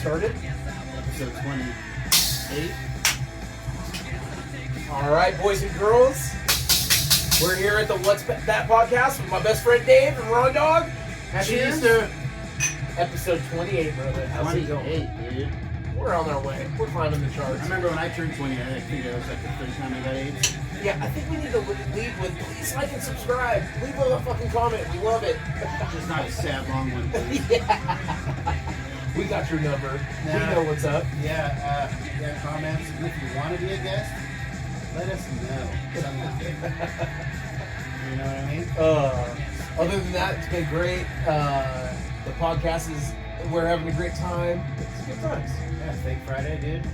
started? Episode 28. All right, boys and girls. We're here at the What's That podcast with my best friend Dave and Ron Dog. Happy Cheers. Easter. Episode 28, brother. How's it going? 28, dude. We're on our way. We're climbing the I charts. remember when I turned 28, I think that was like the third time I got AIDS. Yeah, I think we need to lead with please like and subscribe. Leave a fucking comment. We love it. Just not a sad long one, please. Yeah. We got your number. We Nah. know what's up. Yeah, comments. And if you want to be a guest, let us know. Something. You know what I mean? Other than that, it's been great. The podcast is, we're having a great time. It's good times. Yeah, fake Friday, dude.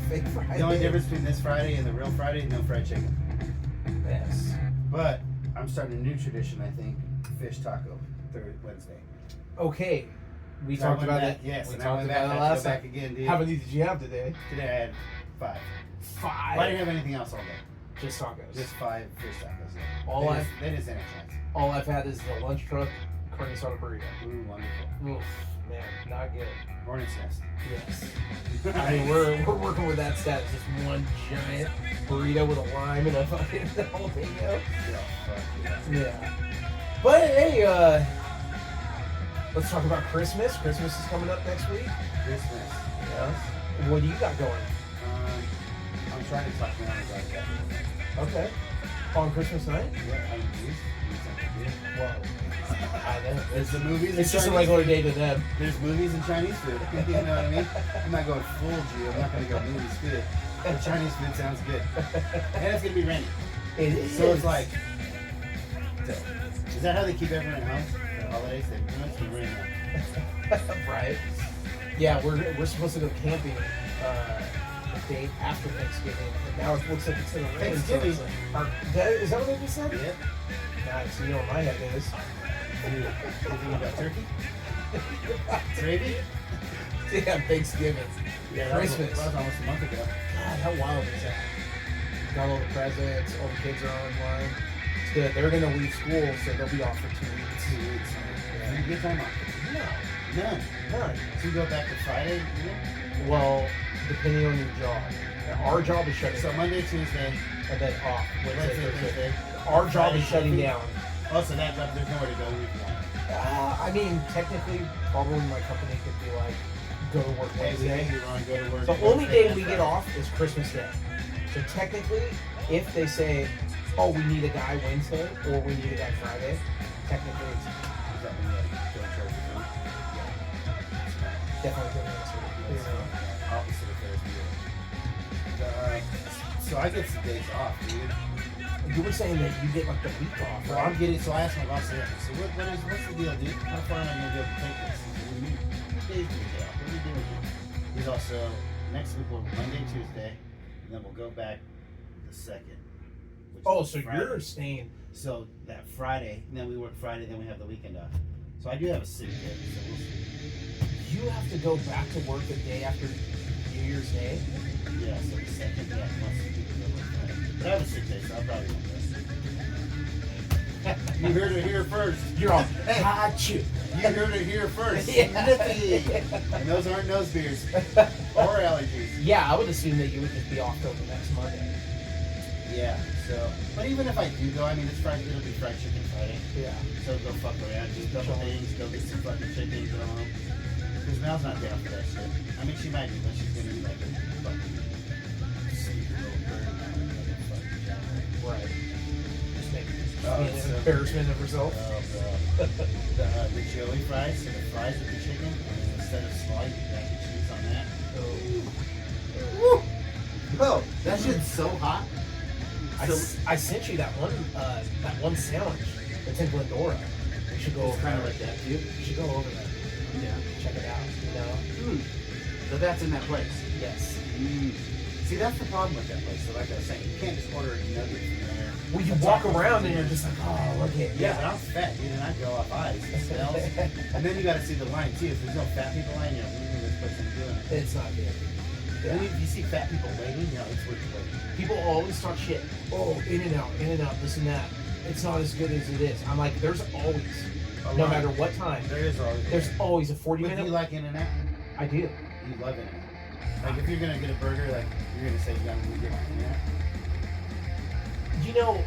Fake Friday. The only difference between this Friday and the real Friday, no fried chicken. Yes. But I'm starting a new tradition, I think. Fish taco, Wednesday. Okay. We So I talked went about back, it. Yes, we and I talked went about back, it I had to last go back time. again, dude. How many did you have today? Today I had 5. 5. But I didn't have anything else all day. Just tacos. Just 5 fish tacos. Yeah. All That is energized. All I've had is the lunch truck carne asada burrito. Ooh, wonderful. Oof, man, not good. Hornet's nest. Yes. I mean, we're working with that stat. Just one giant burrito with a lime and a fucking jalapeno. Yeah, fuck yeah. Yeah. But hey, let's talk about Christmas. Christmas is coming up next week. Christmas. Yeah. What do you got going? I'm trying to talk to my about that. Okay. On Christmas night? Yeah, I do. Whoa. I know. There's the movies. It's and just a Chinese regular food. day to them. There's movies and Chinese food. You know what I mean? I'm not going full Jew. I'm not going to go movies food. But Chinese food sounds good. And it's going to be rainy. It is. So it's like, is that how they keep everyone at home for the holidays? They pretty much been raining now. Right. Yeah, we're supposed to go camping the day after Thanksgiving, and now it looks like it's gonna rain. Thanksgiving? So it's like, is that what they just said? Yep. Nice. You know what my head is. You thinking about turkey? Gravy? Yeah, Thanksgiving. Yeah, Christmas. That was almost a month ago. God, how wild is that? Got all the presents, all the kids are online. It's good. They're gonna leave school, so they'll be off for 2 weeks. 2 weeks. Yeah. You get time off? No, None. none. So you go back to Friday? You know? Well, depending on your job. Our job is shutting So down, Monday, Tuesday, and then off Wednesday, Wednesday, Thursday. Thursday. Our job is Friday, shutting Saturday. down. Oh, so that job, there's nowhere to go week one. I mean, technically, probably my company could be like, go to work Hey, we Wednesday. think you're on, go to work. The go only Thursday, day we get Friday. off is Christmas Day. So technically, if they say, oh, we need a guy Wednesday or we need a guy Friday, technically it's Does that mean like don't charge the phone? definitely good answer. That's the opposite of Ferris Bueller. So I get some days off, dude. You were saying that you get like the week off, Well, right? I'm getting, so I asked my boss, yeah, so what's the deal, dude? How far am I going to be able to take this? He said, what do you mean? Days do we get off? What are we doing here? He's also, next week we'll Monday, Tuesday, and then we'll go back the 2nd. which Oh, is so Friday. you're staying. So that Friday, and then we work Friday, then we have the weekend off. So I do have a sick day, so we'll see. You have to go back to work the day after New Year's Day. Yeah, so the 2nd, yeah, once the people go work Friday. But I have a sick day, so I probably won't go. You heard it here first. You're all got you. You heard it here first. Yeah. Nippy. And those aren't nose beers or allergies. Yeah, I would assume that you would just be off till the next Monday. Yeah. So, but even if I do go, I mean, it's Friday. It'll be fried chicken Friday. Yeah. So go fuck around, do a couple things, go get some fucking chicken, go home. Because Mel's not down for that shit. I mean, she might be, but she's gonna be like a fucking stupid little bird. Right. Just make Oh, an so- embarrassment of herself. Oh, bro. The Joey fries, so the fries with the chicken, and then instead of slaw, you get mac and cheese on that. Oh. Bro, that shit's so hot. I sent you that one sandwich that's in Glendora. We should go It's over kind of there. like that, too. We should go over there. Yeah. Check it out. You know? So that's in that place. Yes. See, that's the problem with that place. So like I was saying, you can't just order a nugget from there. Well, you walk around and you're just like, oh, look at Yeah, but I'm fat, dude, and I go off eyes. It smells. And then you got to see the line, too. If there's no fat people line, you're like, this person's doing it. It's not good. And then you see fat people waiting, you know, it's worth waiting. People always talk shit. Oh, in and out, this and that. It's not as good as it is. I'm like, there's always, no matter what time, There is always. there's always a But do 40-minute. you like In-N-Out? I do. You you love In-N-Out? Like, if you're gonna get a burger, like, you're gonna say, "Yeah, I'm gonna get one In-N-Out." You know,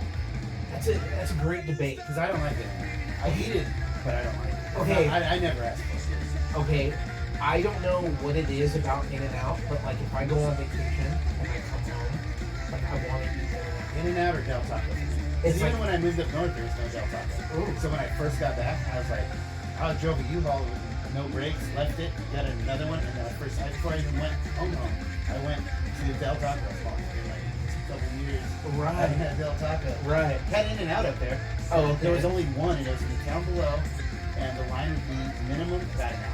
that's a great debate. Because I don't like In-N-Out. I eat it, but I don't like it. Okay. I never ask for it. Okay, I don't know what it is about In-N-Out, but like if I go on vacation and I come home, like I want to eat In-N-Out. In-N-Out or Del Taco? It's Even like- when I moved up north, there was no Del Taco. Ooh. So when I first got back, I was like, I drove a U-Haul with no brakes, left it, got another one, and then before I even went home, I went to the Del Taco. In like a couple of years. Right. I had Del Taco. Right. Had In-N-Out up there. Oh, okay. There was only one, and it was in the town below, and the line would be minimum about an hour.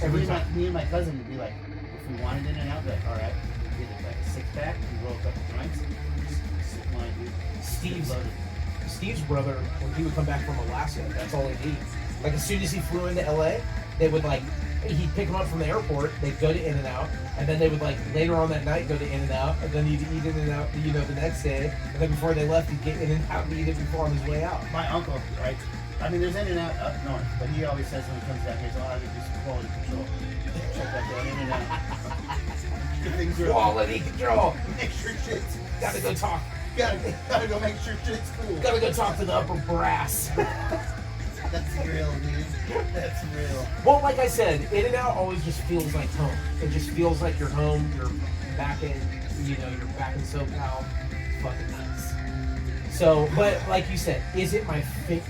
So Every me and my cousin would be like, if we wanted In-N-Out, like, all right, we get like a 6-pack, we roll a couple joints, sit in line, dude. Steve's brother, when he would come back from Alaska, that's all he'd eat. Like as soon as he flew into LA, they would like he'd pick him up from the airport, they'd go to In-N-Out, and then they would like later on that night go to In-N-Out, and then he'd eat In-N-Out, you know, the next day, and then before they left, he'd get In-N-Out and eat it before on his way out. My uncle, right? I mean, there's In-N-Out up north, but he always says when he comes back, he's I do some quality control. Check that down, In-N-Out. Things are Quality control. Make sure shit's Gotta go talk. gotta go make sure shit's cool. Gotta go talk to the upper brass. That's real, dude. That's real. Well, like I said, In-N-Out always just feels like home. It just feels like you're home. You're back in, you know, you're back in SoCal. Fucking nuts. So, but like you said, is it my favorite?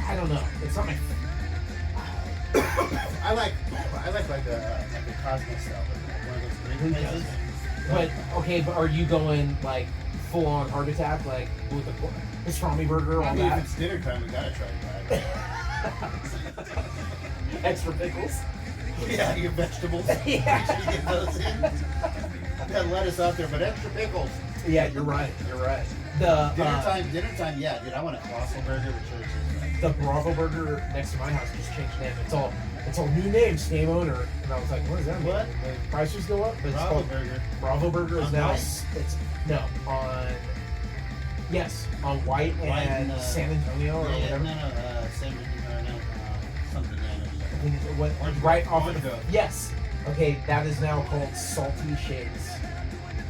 I don't know. It's not my. I like a Cosmo style, like one of those Who great doesn't? places. But okay, but are you going like full on heart attack, like with the pastrami burger, all I mean, that? if it's dinner time, we gotta try that. Extra pickles. Yeah, your vegetables. Yeah. Make sure you get those in. Got lettuce out there, but extra pickles. Yeah, you're right. You're right. The Dinner time, yeah, dude. I want a colossal burger with chili cheese. the Bravo Burger next to my house just changed name. It's all new name, same owner. And I was like, what does that mean? What? The prices go up? But it's Bravo called burger. Bravo Burger is On now White? it's no on yes on White and San Antonio or Yeah, whatever. no, San Bernardino, no, something. I think it's what Orange right Grove. off of the Orange Grove. yes. Okay, that is now called Salty Shakes.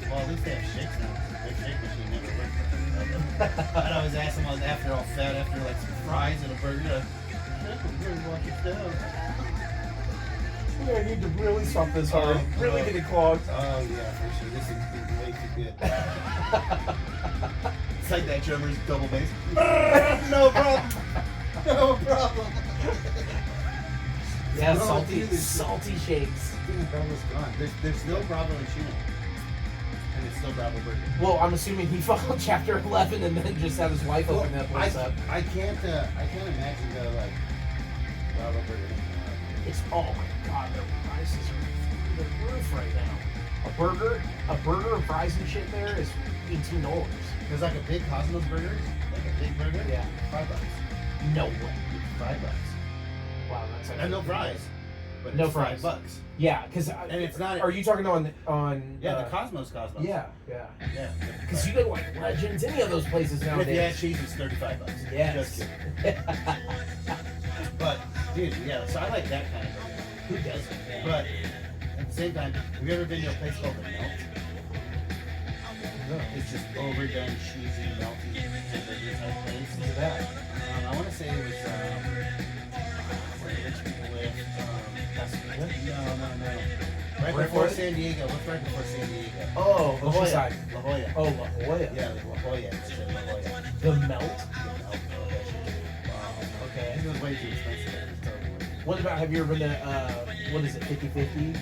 Well, at least they have shakes now. Their shake machine never worked. I'd always ask them, after all fat, after like some fries and a burger, watch it down. Yeah, I need to really stop this hard. Oh, Really bro. get it clogged. Oh yeah, for sure. This is way too good. It's like that drummer's double bass. No problem. No problem. Yeah, No, salty dude, it's- salty shakes. Dude, Bravo's gone. There's still Bravo and Chino. And it's still Bravo Burger. Well, I'm assuming he followed Chapter 11 and then just had his wife open that place up. I can't imagine the like Bravo Burger. It's oh my god, their prices are through the roof right now. A burger of fries and shit there is $18. There's like a big Cosmos burger, like a big burger. Yeah. $5. No way. $5. Wow, that's And actually no fries. But No it's fries. $5. Yeah, because And it's not. Are you talking on Yeah, the Cosmos. Yeah. Yeah. Because you go to like Legends, any of those places With nowadays. the add cheese, it's $35. Yes. Just kidding. But dude, yeah. So I like that kind of burger. Who doesn't? But at the same time, have you ever been to a place called The Melt? No. It's just overdone, cheesy, melty hamburger type place. Who's that? I want to say it was where the rich people live. No. Right before Brentwood? San Diego. What's right before San Diego? Oh, La Jolla. Oceanside. La Jolla. Oh, La Jolla. Yeah, La Jolla. It's in La Jolla. The Melt. Wow. Okay. It was way too expensive. It was totally worth it. What about, have you ever been to, what is it, 50/50?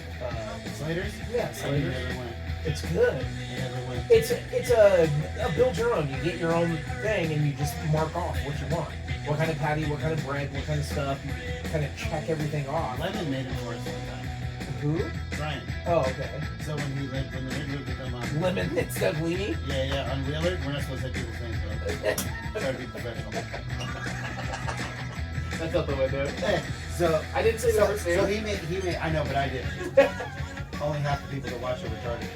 Slater's? Yeah, I Slater's. never went. It's good. I never went. It's a build your own. You get your own thing and you just mark off what you want. What kind of patty, what kind of bread, what kind of stuff. You kind of check everything off. Lemon made it for us one time. Who? Brian. Oh, okay. So when the neighborhood would come on. Lemon instead of leany? Yeah, on Wheeler, we're not supposed to say people's names, but try to be professional. That's not the way to do it. So I didn't say number so he made. I know, but I did. Only half the people that watch are retarded.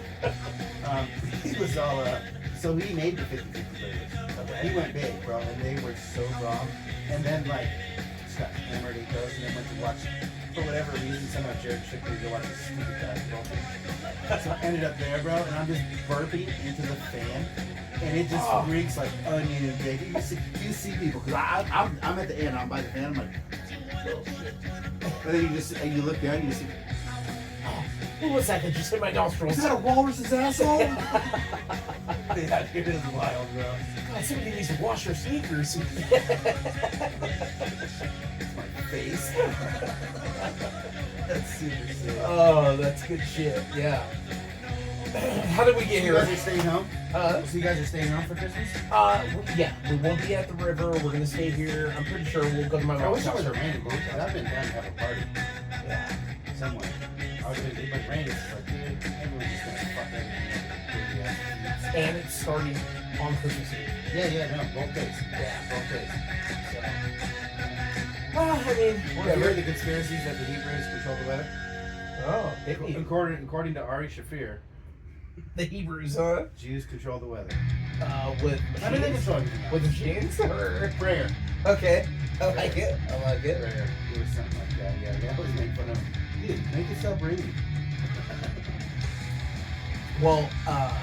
He was all so he made the 50/50 burgers. Okay. He went big, bro, and they were so wrong. And then like just got hammered and coast, and then went to watch, for whatever reason, somehow Jared shook me to go watch this stupid basketball thing. So I ended up there, bro, and I'm just burping into the fan, and it just reeks like onion and bacon. You see people, because I'm at the end, I'm by the fan, I'm like, oh shit. But then you look down, you just see, What was that just hit my nostrils? is that a walrus's asshole? Yeah, it is wild, bro. God, somebody needs to wash their sneakers. My face. That's super sick. Oh, that's good shit. Yeah. How did we get You here? guys are staying home? So you guys are staying home for Christmas? Yeah, we won't be at the river. We're gonna stay here. I'm pretty sure we'll go to my I mom's wish it house. was raining, dude, 'cause I've been down to have a party Yeah. somewhere. I was gonna, but rain is like, dude, everyone's just gonna fuck everything. And it's starting on Christmas Eve. Yeah, no, both days. Yeah. Both days. So. I mean, Have you whatever. heard the conspiracies that the Hebrews control the weather? Oh, hit me. According to Ari Shafir, The Hebrews, huh? Jews control the weather. With I mean, they machines? control everything. With machines? Or... prayer. Okay. I like it. I like it. Prayer. It was something like that. Yeah, they always make fun of him. Dude, make yourself breathe. Well, oh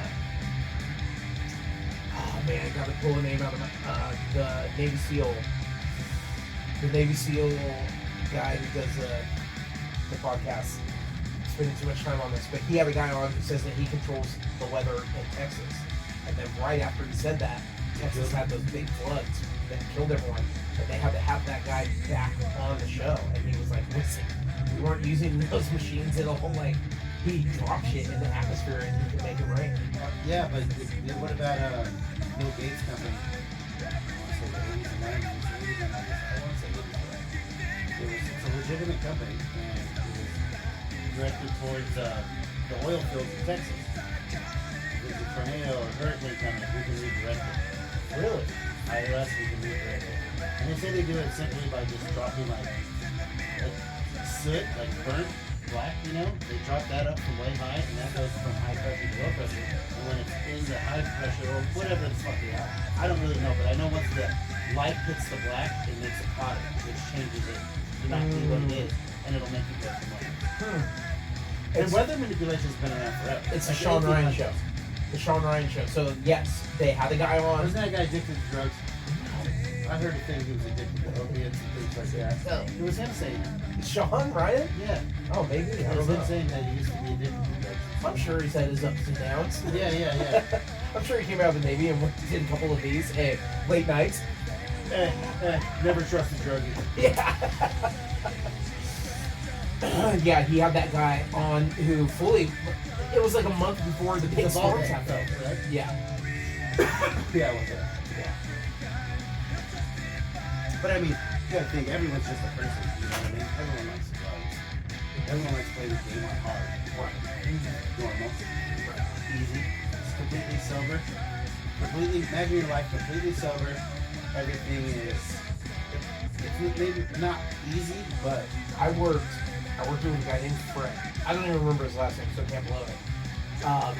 man, I gotta pull a name out of my, the Navy SEAL guy who does the podcast. Spending too much time on this, but he had a guy on who says that he controls the weather in Texas. And then right after he said that, Texas had those big floods that killed everyone. But they had to have that guy back on the show, and he was like, "Listen, we weren't using those machines at all. Like, he dropped shit in the atmosphere and he could make it rain." Yeah, but what about Bill Gates' company? I want to say the 80s and 90s. It's a legitimate company, and it was directed towards the oil fields in Texas. If there's a tornado or hurricane coming, we can redirect it. Really? IRS, we can redirect it. And they say they do it simply by just dropping like soot, like burnt black, you know? They drop that up from way high, and that goes from high pressure to low pressure. And when it's in the high pressure, or whatever the fuck they are, I don't really know, but I know once the light hits the black, it makes it hotter, which changes it to not be what it is, and it'll make you go from light. And weather manipulation's been around forever. It's a Like Sean Ryan 1800s. show. The Sean Ryan show. So yes, they had a guy on. Wasn't that guy addicted to drugs? I heard a thing he was addicted to opiates and things like that. Oh. It was him saying that. Sean Ryan? Yeah. Oh, maybe. I It don't was him know. saying that he used to be addicted to drugs. I'm sure he's had his ups and downs. Yeah. I'm sure he came out of the Navy and did a couple of these late nights. Never trust a druggie. Yeah. Yeah, he had that guy on who fully. It was like a month before the big The ball storms game, happened. right? Yeah. Yeah, what's that? Yeah. But I mean, you gotta think, everyone's just a person, you know what I mean? Everyone likes drugs. Everyone likes to play the game on hard. Normal. Easy. Just completely sober. Imagine your life completely sober. Everything is, it's maybe not easy, but I worked with a guy named Fred. I don't even remember his last name, so I can't blow it.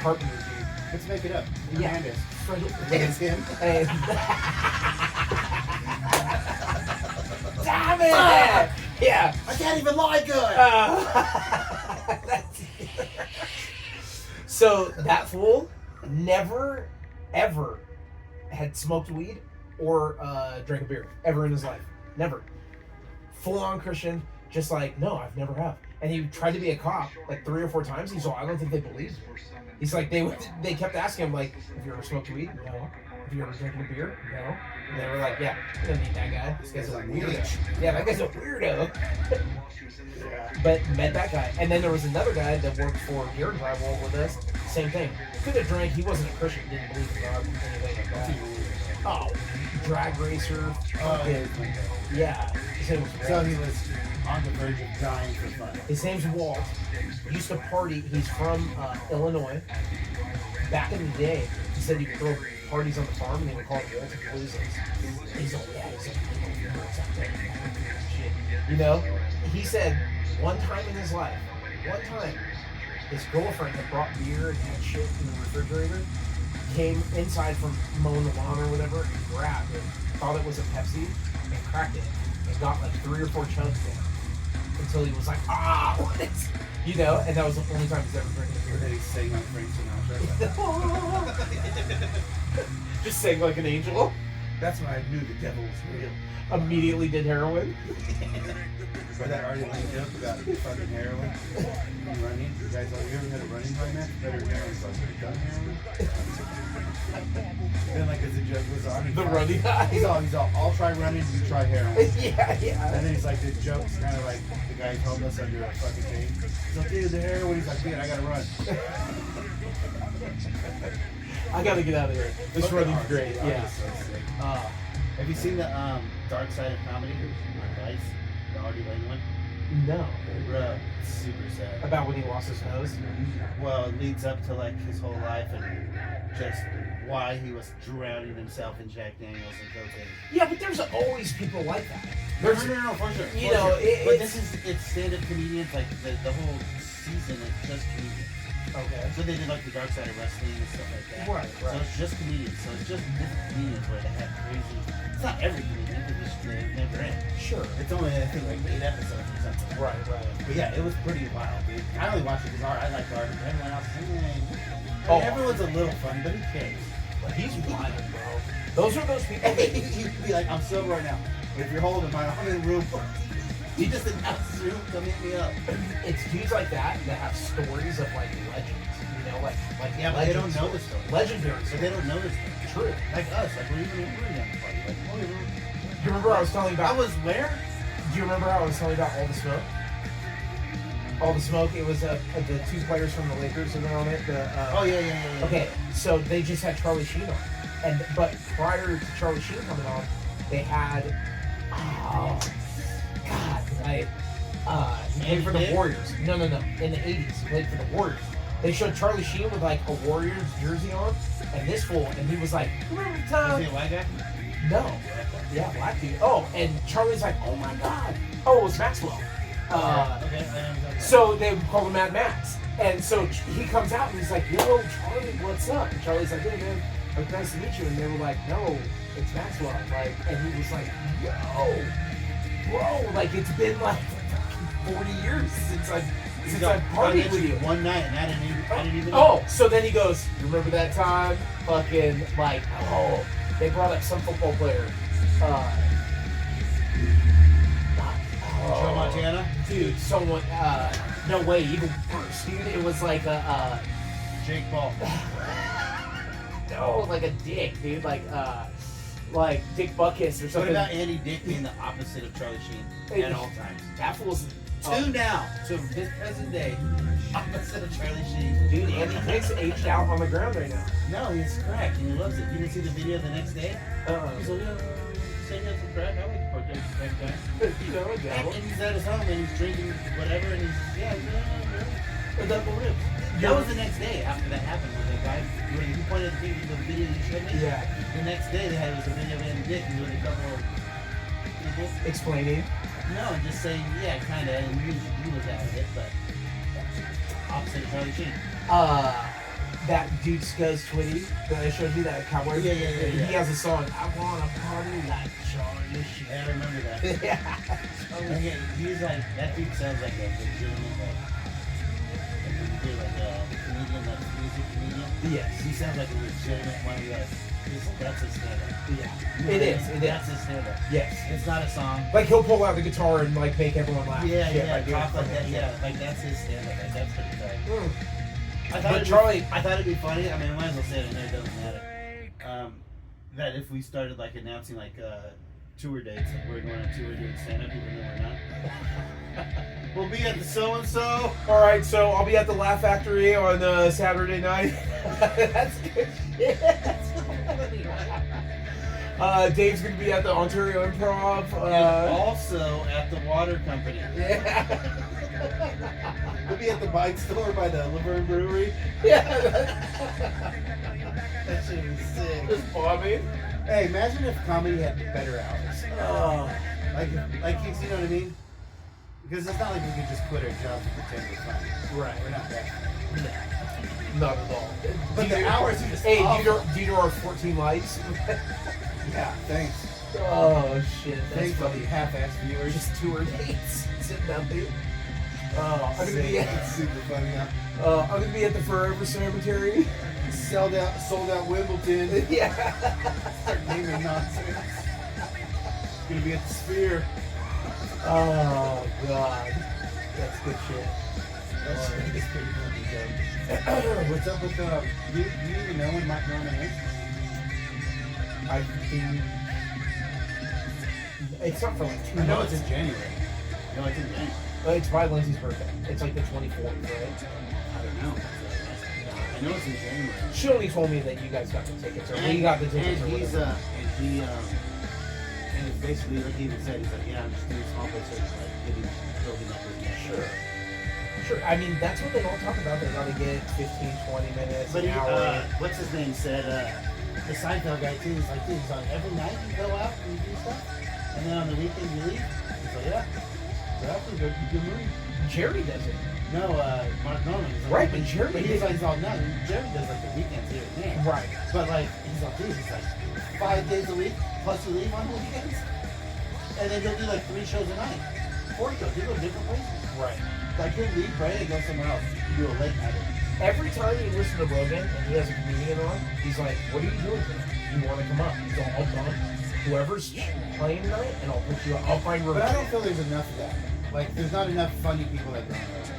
Carpenter dude. let's make it up. Yeah. Hernandez. Fred. It's him. Hey. Damn it! Yeah. I can't even lie good. So that fool never, ever had smoked weed or drank a beer ever in his life. Never. Full-on Christian, just like, no, I've never have. And he tried to be a cop like 3 or 4 times. He's like, I don't think they believed him. He's like, they kept asking him, like, have you ever smoked weed? No. Have you ever drinking a beer? No. And they were like, yeah, we don't need that guy. This guy's a weirdo. Yeah, that guy's a weirdo. But met that guy. And then there was another guy that worked for Gear Drywall with us. Same thing. Could have drank. He wasn't a Christian. Didn't believe in God. Anything like that. Oh, drag racer. Yeah. His name was So Walt. he was on the verge of dying for fun. His name's Walt. Used to party. He's from Illinois. Back in the day, he said he would throw parties on the farm and they would call it Walter Blues. He's all, yeah, he's like, shit. You know? He said one time in his life, his girlfriend had brought beer and had shit in the refrigerator, came inside from mowing the lawn or whatever, and grabbed it, thought it was a Pepsi, and cracked it, and got like 3 or 4 chugs down until he was like, ah, what is, you know, and that was the only time he's ever drinking a Or beer. that he sang on Frank Sinatra. Just sang like an angel. That's when I knew the devil was real. Immediately did heroin. Or that Artie Lang joke about fucking heroin and running. You guys, you ever had a running nightmare? Better than heroin, so I was like, done heroin? Then, like, as the joke goes on, The running guy. he's all, I'll try running, you try heroin. Yeah. And then he's like, the joke's kind of like the guy homeless under a fucking thing. He's like, dude, the heroin. He's like, dude, I gotta run. I gotta get out of here. This Fucking running's Artie. great. Artie's Yeah. so sick. Uh, Have you seen the Dark Side of Comedy on Vice? The Artie Lang one? no. Bro, it's super sad. About when he lost his nose. Well, it leads up to like his whole life and just why he was drowning himself in Jack Daniels and cocaine. Yeah, but there's always people like that. No, There's, for sure. you for know, sure. But it's- this is it's stand-up comedians. Like the whole season is just comedians. okay. So they did like the Dark Side of Wrestling and stuff like that. Right, So right. it's just comedians. So it's just different comedians where they have crazy. It's not every comedian because they never end. Sure. It's only I think like 8 episodes or something. Right, right. But yeah, it was pretty wild, dude. I only watched it because I like Art. Everyone else is Oh. everyone's a little funny, but who cares? But he's wild, bro. Those are those people. You'd be like, I'm sober right now. But if you're holding my arm in the room, he just announces you, come hit me up. It's dudes like that that have stories of like legends. You know, like Yeah, but they don't legends. know the story. Legendary But stories. they don't know this thing. True. Like us, like we're even in young party. Like, oh, You remember I was telling you I about? was where? Do you remember how I was telling you about All the Smoke? All the Smoke. It was the 2 players from the Lakers that were on it. Oh yeah. Okay, so they just had Charlie Sheen on, but prior to Charlie Sheen coming on, they had he played for the Andy Dick? Warriors. No, in the '80s, he played for the Warriors. They showed Charlie Sheen with like a Warriors jersey on, and this fool, and he was like, "Remember the Is time?" he a white guy? No, yeah, black dude. Oh, and Charlie's like, "Oh my God!" Oh, it was Maxwell. Okay, I know exactly. So they call him Mad Max. And so he comes out and he's like, yo, Charlie, what's up? And Charlie's like, hey, man, like, nice to meet you. And they were like, no, it's Maxwell. Like, and he was like, yo, bro, like, it's been like 40 years since I've partied with you. One night, and I didn't even. Oh, so then he goes, you remember that time? Fucking, like, oh, they brought up some football player. Joe Montana. Dude, someone, no way, even worse, dude. It was like Jake Paul. no, like a dick, dude. Like Dick Buckus or What something. about Andy Dick being the opposite of Charlie Sheen at all times? That fool's Two now, to this present day, opposite of Charlie Sheen. dude. Andy Dick's aged out on the ground right now. No, he's crack and he loves it. You didn't see the video the next day? He's like, yeah, say he has some crack. I like partake crack guy. You know, And he's at his home and he's drinking whatever and he's a double ribs. That was the next day after that happened with the guy where you pointed the video you showed me. Yeah. The next day they had was a video of Andy Dick and with a couple of people. Explaining. No, just saying, yeah, kind of, and he was out of it, but opposite of Charlie Sheen. That dude Scuzz Twitty that I showed you, that cowboy. Yeah. He has a song. I wanna party like Charlie Sheen. Yeah, I remember that. Yeah. Okay, he's like, that dude sounds like a legitimate, like when you hear like a comedian, like a music comedian. Yes. He sounds like a legitimate one of those. That's his stand-up. Yeah. It is. That's his stand-up. Yes. It's not a song. Like he'll pull out the guitar and like make everyone laugh. Yeah, Shit, yeah, like, talk like that. fucking- Yeah, like that's his stand-up. Like that's pretty tight. Mm. I thought it'd be funny. I mean, I might as well say it in there. It doesn't matter. That if we started like announcing like tour dates, like we're going on tour doing stand-up, even though we're not. We'll be at the so-and-so. All right, so I'll be at the Laugh Factory on Saturday night. That's good shit. Dave's gonna be at the Ontario Improv. And also at the water company. Yeah. We'll be at the bike store by the Laverne Brewery. Yeah. That shit was sick. Just bombing. Hey, imagine if comedy had better hours. Oh. Like, you know what I mean? Because it's not like we could just quit our jobs and pretend we're funny. Right. We're not that funny. Not at all. But the hours are just Hey, awful. do you know our 14 likes? Yeah, thanks. Oh shit, that's Thanks for funny. the half-ass viewers. Just tour dates. Sitting down there. I'm gonna be It's super funny now. I'm gonna be at the Forever Cemetery. Sold out Wimbledon. Yeah. Start naming nonsense. Gonna be at the Sphere. Oh god, that's good shit. That's pretty funny. What's up with you even know when Mike Norman is? I think it's not for like 2 I know months. it's in January. I know it's in January. It's by Lindsay's birthday. It's like the 24th, right? I don't know. I know it's in January. She only told me that you guys got the tickets, or we got the tickets, or and he's whatever. and it's basically like he even said, he's like, yeah, I'm just doing small bits of like building up his next Sure. Sure. I mean, that's what they all talk about. They gotta get 15, 20 minutes, But an he, hour. what's his name said, the Seinfeld guy too, he's like, dude, he's on every night you go out and you do stuff, and then on the weekend you leave. He's like, yeah, that's a good movie. Jerry does it. No, Mark Norman. He's like, Right, but Jerry But he's did- like, he's all, no, Jerry does like the weekends here and there. Right. But like, he's like, dude, he's like 5 days a week, plus you leave on the weekends. And then he'll do like 3 shows a night. 4 shows, he'll go different places. Right. Like he'll leave, right, and go somewhere else. You do a late night. Every time you listen to Rogan and he has a comedian on, he's like, what are you doing today? You want to come up? He's all, I'll come. Whoever's playing tonight, and I'll put you up. I'll find room. But I don't feel there's enough of that. Like, there's not enough funny people that go on Rogan.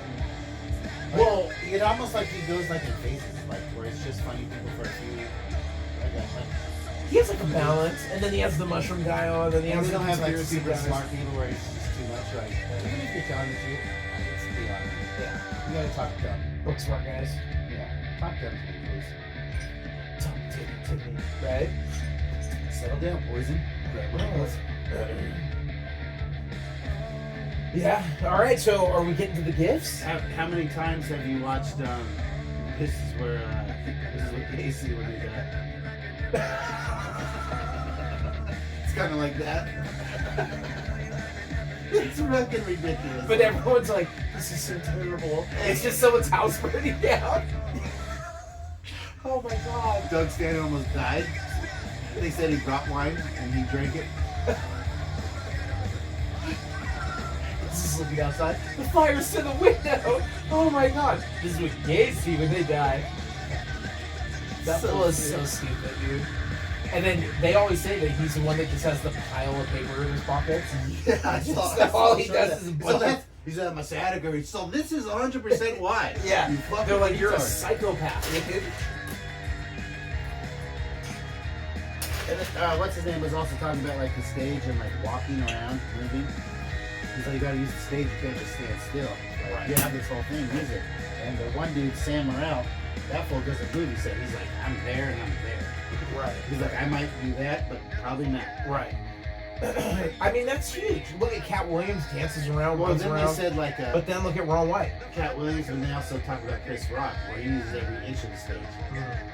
Like, Well, it almost like he goes like in phases, like where it's just funny people for a few. Like, he has like a balance, and then he has the mushroom guy on, and he and has we the don't have like conspiracy super guys. smart people where it's just too much. Like, even if you're telling the truth, it's too honest. Yeah. You gotta talk dumb. Book smart guys. Yeah, talk dumb to me, please. Talk to me, right? Settle down, poison. Yeah. All right. So, are we getting to the gifts? How many times have you watched? This is where this is what Casey when he got. It's kind of like that. It's fucking ridiculous. But everyone's like, "This is so terrible." It's just someone's house burning down. Oh my god. Doug Stanton almost died. They said he brought wine and he drank it. This is looking outside. The fire's to the window. Oh my god. This is what gays see when they die. That So fool is so stupid. stupid, dude. And then they always say that he's the one that just has the pile of paper in his pockets. Yeah, I That's all he does is so that's, he's at my sciatica. So this is 100% why. Yeah. You fucking They're like, you're a retard. psychopath, dude. And then, what's his name was also talking about like the stage and like walking around, moving. He's like, you gotta use the stage, you can't just stand still. Like, Right. you have this whole thing, use it. And the one dude, Sam Morril, that fool does a movie set. He's like, I'm there and I'm there. Right. He's like, I might do that, but probably not. Right. I mean, that's huge. Look at Cat Williams dances around, Well, runs then around. they said like But then look at Ron White. Cat Williams, and they also talk about Chris Rock, where he uses every inch of the stage.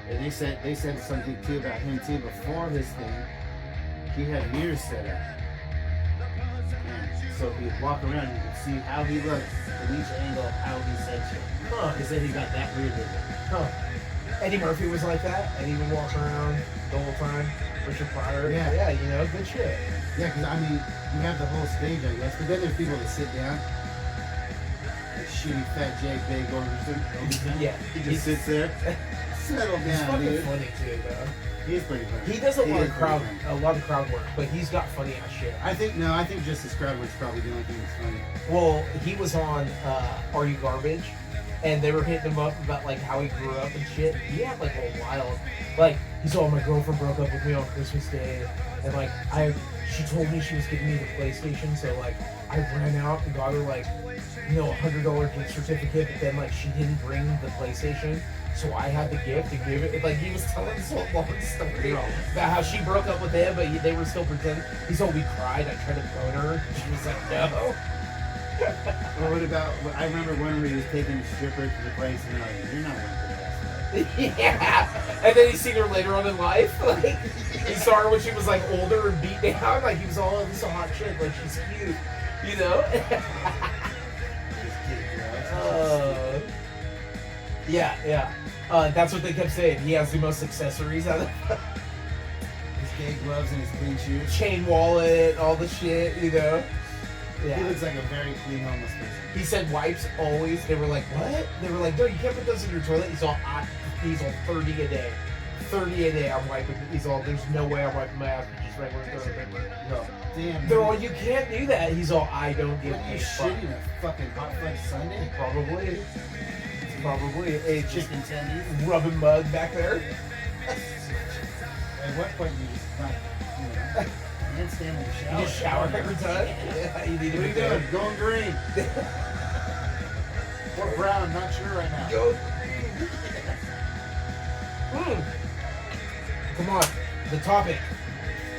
And they said something too about him too before his thing. He had mirrors set up, and so he'd walk around. You could see how he looked from each angle, how he said shit. Huh. They said he got that weird with it. Huh. Eddie Murphy was like that, and he would walk around the whole time. Richard Pryor. Yeah. Yeah, you know, good shit. Yeah, because I mean, you have the whole stage, I guess, but then there's people that sit down. Like shooting Fat Jake, Big Overton. Yeah. He just sits there. Settle He's down, fucking dude. funny too, though. He's pretty funny. He does a lot is of crowd, pretty funny. a lot of crowd work, but he's got funny ass shit. I think just his crowd work's probably the only thing that's funny. Well, he was on Are You Garbage? And they were hitting him up about like how he grew up and shit. He had like a wild, like he's all, my girlfriend broke up with me on Christmas Day, and like she told me she was giving me the PlayStation, so like I ran out and got her like, you know, $100 gift certificate, but then like she didn't bring the PlayStation, so I had the gift and gave it. Like he was telling this whole long story about how she broke up with him, but they were still pretending. He's all, we cried. I tried to phone her. She was like, no. Or what about? I remember one where he was taking a stripper to the place, and they're like, "You're not worth the rest." Yeah, and then he seen her later on in life. Like he saw her when she was like older and beat down. Like he was all, this is a hot chick. Like she's cute, you know. Yeah, yeah. That's what they kept saying. He has the most accessories out of His gay gloves and his clean shoes. chain wallet, all the shit, you know. He Yeah. looks like a very clean homeless person. He said wipes always. They were like, what? They were like, no, you can't put those in your toilet. He's all 30 a day. 30 a day I'm wiping. He's all, there's no way I'm wiping my ass with just regular toilet paper. No. Damn. They're all, you can't do that. He's all, I don't give What are a you fuck. shitting a fucking hot fudge sundae? Probably. A Chicken tendies. rubbing mud back there. At what point you just not, handstand in the shower? You just shower every time. Yeah, you need to What are be you there. doing? Going green. Or brown, not sure right now. Go. Come on, the topic.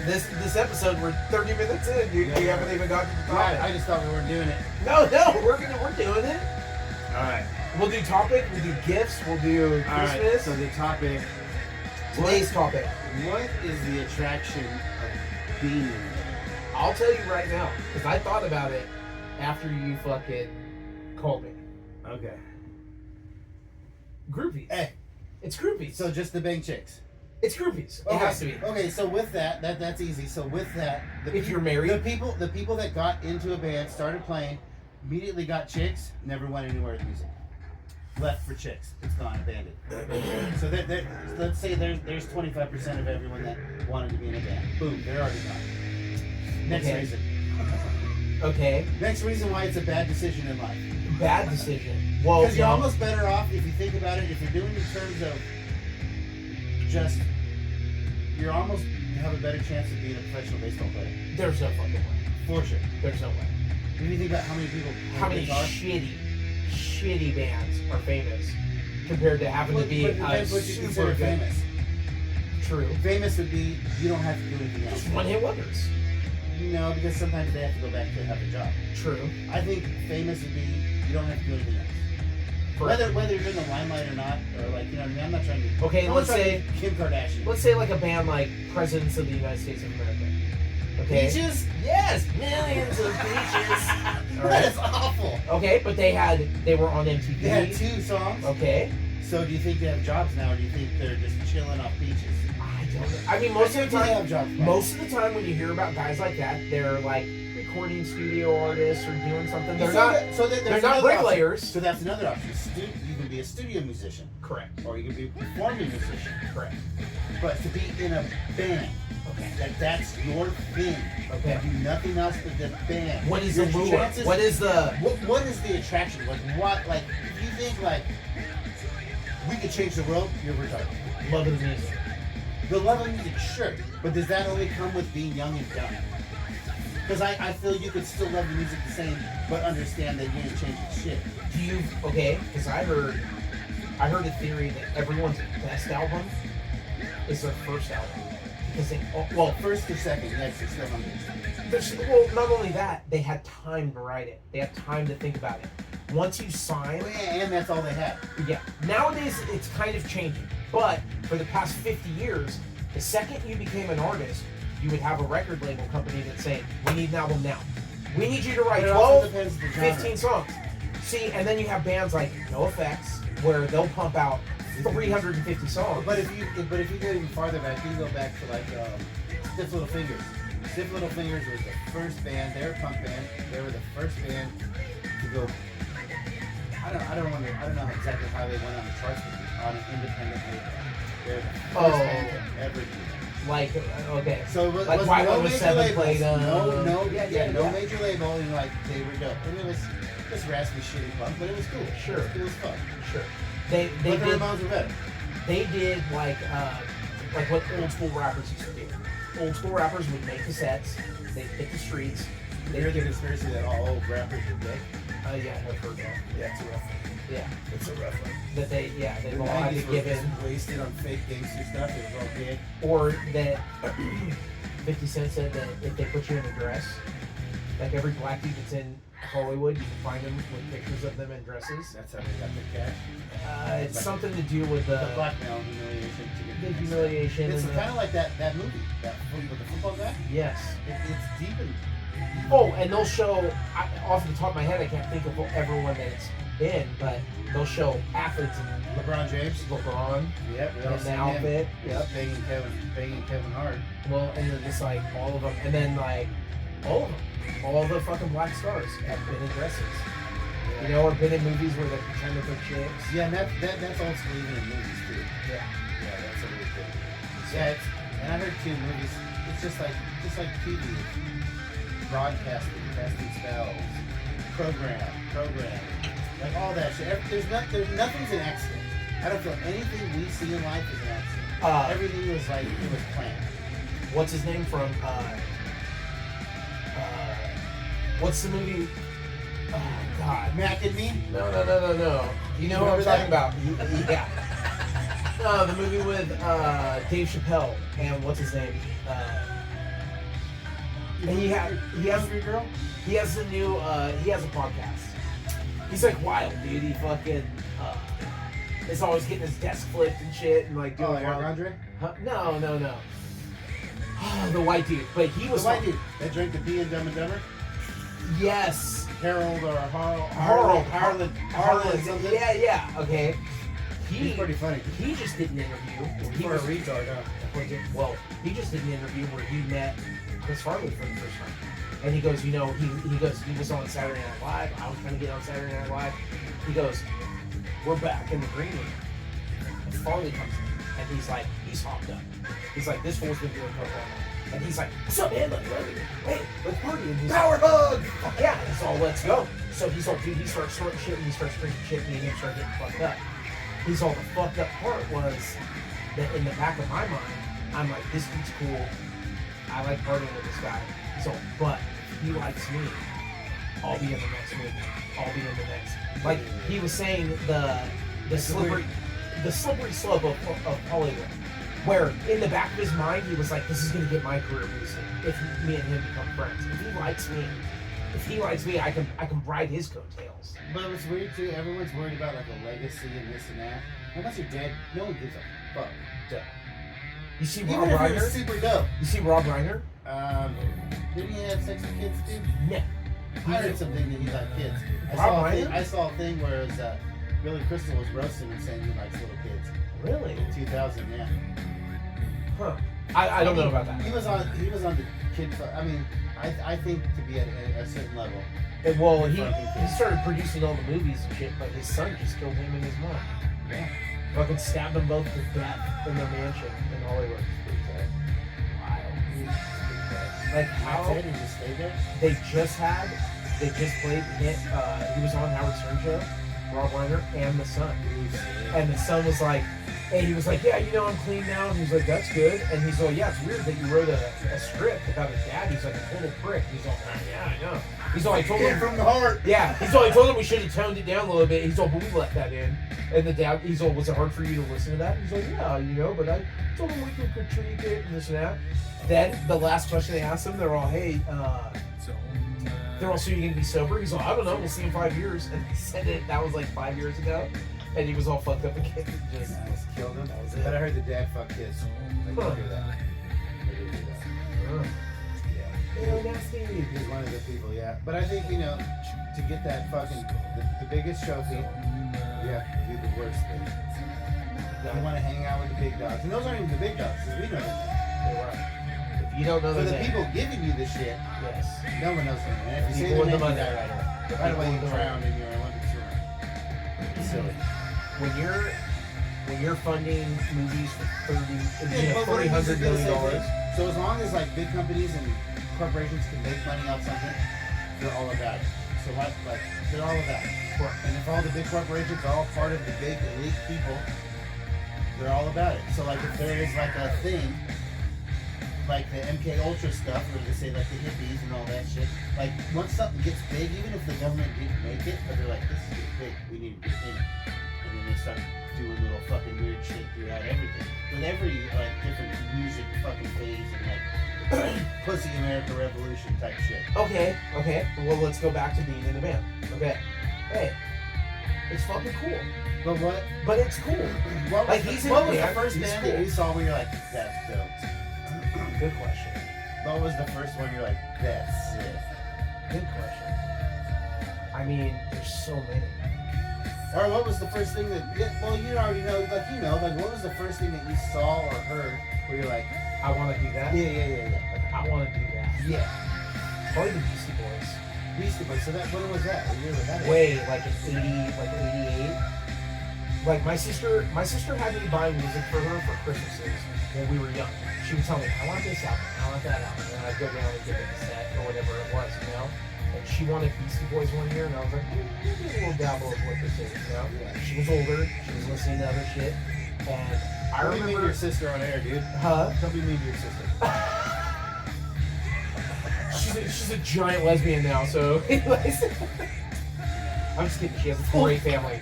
This episode, we're 30 minutes in, dude. Yeah. We haven't even gotten to the Right, topic. I just thought we weren't doing it. No, we're doing it. Alright. We'll do topic. We'll do gifts. We'll do Alright, Christmas. so the topic. Today's topic. What is the attraction of being in it? I'll tell you right now, because I thought about it after you fucking called me. Okay. Groupies. Hey, It's groupies. so just the bang chicks. It's groupies. Okay. It has to be. Okay, so with that's easy. So with that, If you're married. the people that got into a band, started playing, immediately got chicks, never went anywhere with music. Left for chicks. It's gone, abandoned. So let's say there's 25% of everyone that wanted to be in a band. Boom, they're already gone. Next Okay. reason. Okay. Next reason why it's a bad decision in life. Bad decision. Well, Because you're almost better off if you think about it. If you're doing it in terms of just, you have a better chance of being a professional baseball player. there's no fucking way. For sure. There's no way. When you think about how many people play How many guitar, shitty bands are famous compared to having to be but a depends what you super consider good. famous. True. Famous would be you don't have to do anything else. Just one-hit wonders. No, because sometimes they have to go back to have a job. True. I think famous would be you don't have to do anything else. Correct. Whether you're in the limelight or not, or like, you know what I mean? I'm not trying to. Okay, I'm let's not trying say- to be Kim Kardashian. Let's say like a band like Presidents of the United States of America. Okay. Peaches? Yes, millions of peaches. All That right. is awful. Okay, but they were on MTV. They had 2 songs. Okay. So do you think they have jobs now, or do you think they're just chilling off beaches? I don't know. I mean, most of the they time, have jobs. most of the time when you hear about guys like that, they're like recording studio artists or doing something. They're not. They're not bricklayers. So that's another option. You can be a studio musician, Correct. or you can be a performing musician. Correct. But to be in a band, Okay. that's your thing. Okay. You do nothing else but the band. What is Your the lure? chances- What is the? What is the attraction? Like what? Like if you think like we could change the world, you're retarded. Love of the music. The love of music, sure, but does that only come with being young and dumb? Because I feel you could still love the music the same, but understand that you ain't changing shit. Do you? Okay, because I heard a theory that everyone's best album is their first album because they well First or second, yes, it's still hungry. well not only that they had time to write it, they had time to think about it. Once you sign, Well, yeah, and that's all they had. yeah. Nowadays it's kind of changing, but for the past 50 years, the second you became an artist, you would have a record label company that's saying, "We need an album now. We need you to write But it also 12, depends on the genre. 15 songs." See, and then you have bands like No Effects where they'll pump out 350 songs. But if you go even farther back, you can go back to like Stiff Little Fingers. Stiff Little Fingers was the first band. They're a punk band. They were the first band to go. I don't know exactly how they went on the charts, but on an independent label. They're the first band to ever do that. Like, okay. So it was, Like was Why no One Was major Seven labels. played, no yeah. major label, and like they were dope. And it was just raspy, shitty punk, but it was cool. Sure. It was fun. Sure. They But the did Ramones were better. they did like what old school rappers used to do. Old school rappers would make cassettes, they'd hit the streets. They heard the conspiracy that all old rappers are gay. Yeah, I've heard that. Yeah, it's a rough one. Yeah. It's a rough one. That they The all had to 90s give was in. just wasted on fake gangster stuff. It was all gay. Or that 50 Cent said that if they put you in a dress, like every black dude that's in Hollywood, you can find them with pictures of them in dresses. That's how they got their cash. It's something to do with The blackmail, humiliation. To get the the humiliation. It's and kind of like that movie, with the football guy. yes. It's deep in. Oh, and they'll show, off the top of my head, I can't think of everyone that's been, but they'll show athletes in LeBron James. LeBron Yep, we all in seen the him. outfit. Yep, banging Kevin Hart. Well, and then just like all of them, and then like all of them, all the fucking black stars have been in dresses. You know, or been in movies where they pretend that they're chicks. Yeah, and that's also even in movies too. Yeah. Yeah, that's a weird thing. Yeah, and I heard too, movies. It's just like TV, broadcasting, casting spells, program, like all that shit. There's nothing's an accident. I don't feel anything we see in life is an accident. Everything was like it was planned. What's his name from? What's the movie? Oh God. Mac and Me. No. You know what I'm talking about? Yeah. The movie with Dave Chappelle and what's his name? And he has Free Girl. He has a new he has a podcast. He's like wild, dude. He fucking is always getting his desk flipped and shit and like doing Andre? Huh? No. The white dude, but he was The white dude that drank the pee in Dumb and Dumber. Yes. Harold or Harlan something. Yeah. Okay. He's pretty funny. He just did an interview. He's a retard, huh? Well, he just did an interview where he met Chris Farley for the first time. And he goes, you know, he was on Saturday Night Live. I was trying to get on Saturday Night Live. He goes, we're back in the green room. And Farley comes in, and he's like, he's hopped up. He's like, this fool's been doing coke all night. And he's like, what's up, man? Let's party. And he's Power hug! fuck yeah, he's all, let's go. So he's all, dude, he starts snorting shit and he starts drinking shit and he starts getting fucked up. He's all, the fucked up part was that in the back of my mind, I'm like, this dude's cool. I like partying with this guy. He's all, but if he likes me, I'll be in the next movie. I'll be in the next. Like he was saying, the slippery slope of Hollywood. Where in the back of his mind he was like, this is gonna get my career boosted if me and him become friends. If he likes me, I can ride his coattails. But it's weird too. Everyone's worried about like a legacy and this and that. Once you're dead, no one gives a fuck. Duh. You see Even Rob if you're Reiner? super dope. You see Rob Reiner? Didn't he have sex with kids too? Yeah. I heard something that he liked kids. I saw a thing where it was Billy Crystal was roasting and saying he likes little kids. Really? In 2000, yeah. Huh. I don't know about that. He was on the kid. I mean, I think to be at a certain level. And, well, he started producing all the movies and shit, but his son just killed him and his mom. Yeah. Fucking stabbed them both to death in their mansion in Hollywood. Wild. Like how That's it, he just stayed there? they just played hit. He was on Howard Stern show, Rob Reiner and the son. And the son was like, and he was like, yeah, you know, I'm clean now. And he's like, that's good. And he's like, yeah, it's weird that you wrote a script about his dad. He's like a total prick. He's like, yeah, I know. He's all, I told him from the heart. Yeah, he's all, I told him we should have toned it down a little bit. He's all, but we left that in. And the dad, he's all, was it hard for you to listen to that? He's like, yeah, you know, but I told him we could critique it and this and that. Then the last question they asked him, they're all, hey, they're all, so you're gonna be sober? He's all, I don't know, we'll see in 5 years. And he said it, that was like 5 years ago. And he was all fucked up again. Just killed him. That was it. But I heard the dad fucked kids. I Huh. didn't hear that. I didn't hear that. Yeah. Ew, nasty. He's one of the people, yeah. But I think, you know, to get that fucking, the biggest trophy, you have to do the worst thing. You want to hang out with the big dogs. And those aren't even the big dogs, because we know them. You're right. If you don't know So their the name, people giving you the shit, yes. no one knows them. And if you say People their with the name, you money. die right away. The By the way, people you with the money. drowned in your Olympic swimming. It's silly. When you're funding movies for Yeah, but what are you $300 gonna say, million, Dave? So as long as like big companies and corporations can make money off something, they're all about it. So like they're all about it. And if all the big corporations are all part of the big elite people, they're all about it. So like if there is like a thing, like the MK Ultra stuff, where they say like the hippies and all that shit, like once something gets big, even if the government didn't make it, but they're like, this is big, we need to get in it. And then they start doing little fucking weird shit throughout everything. With every like different music fucking phase and like Pussy America Revolution type shit. Okay. Well, let's go back to being in the band. Okay. Hey, it's fucking cool. But what? But it's cool. What Like, was, he's the, in what the was the band, first he's band cool. that you saw where you're like, that's dope? Good question. What was the first one you're like, that's sick? Good question. I mean, there's so many. Or what was the first thing that? Yeah, well, you already know. Like what was the first thing that you saw or heard where you're like, I want to do that. yeah. Like, I want to do that. Yeah. Probably the Beastie Boys. Beastie Boys. So when was that? What year was that? Way like in 88. Like my sister had me buy music for her for Christmases when we were young. She would tell me, I want this album, I want that album, and then I'd go down and get the cassette or whatever it was, you know. And she wanted Beastie Boys one year, and I was like, give me a little dabble of what this is, you know. Yeah. She was older, she was listening to other shit, and I Don't be mean to remember your sister on air, dude. Huh? Don't be mean to your sister. She's a giant lesbian now, so anyways. I'm just kidding, she has a great family.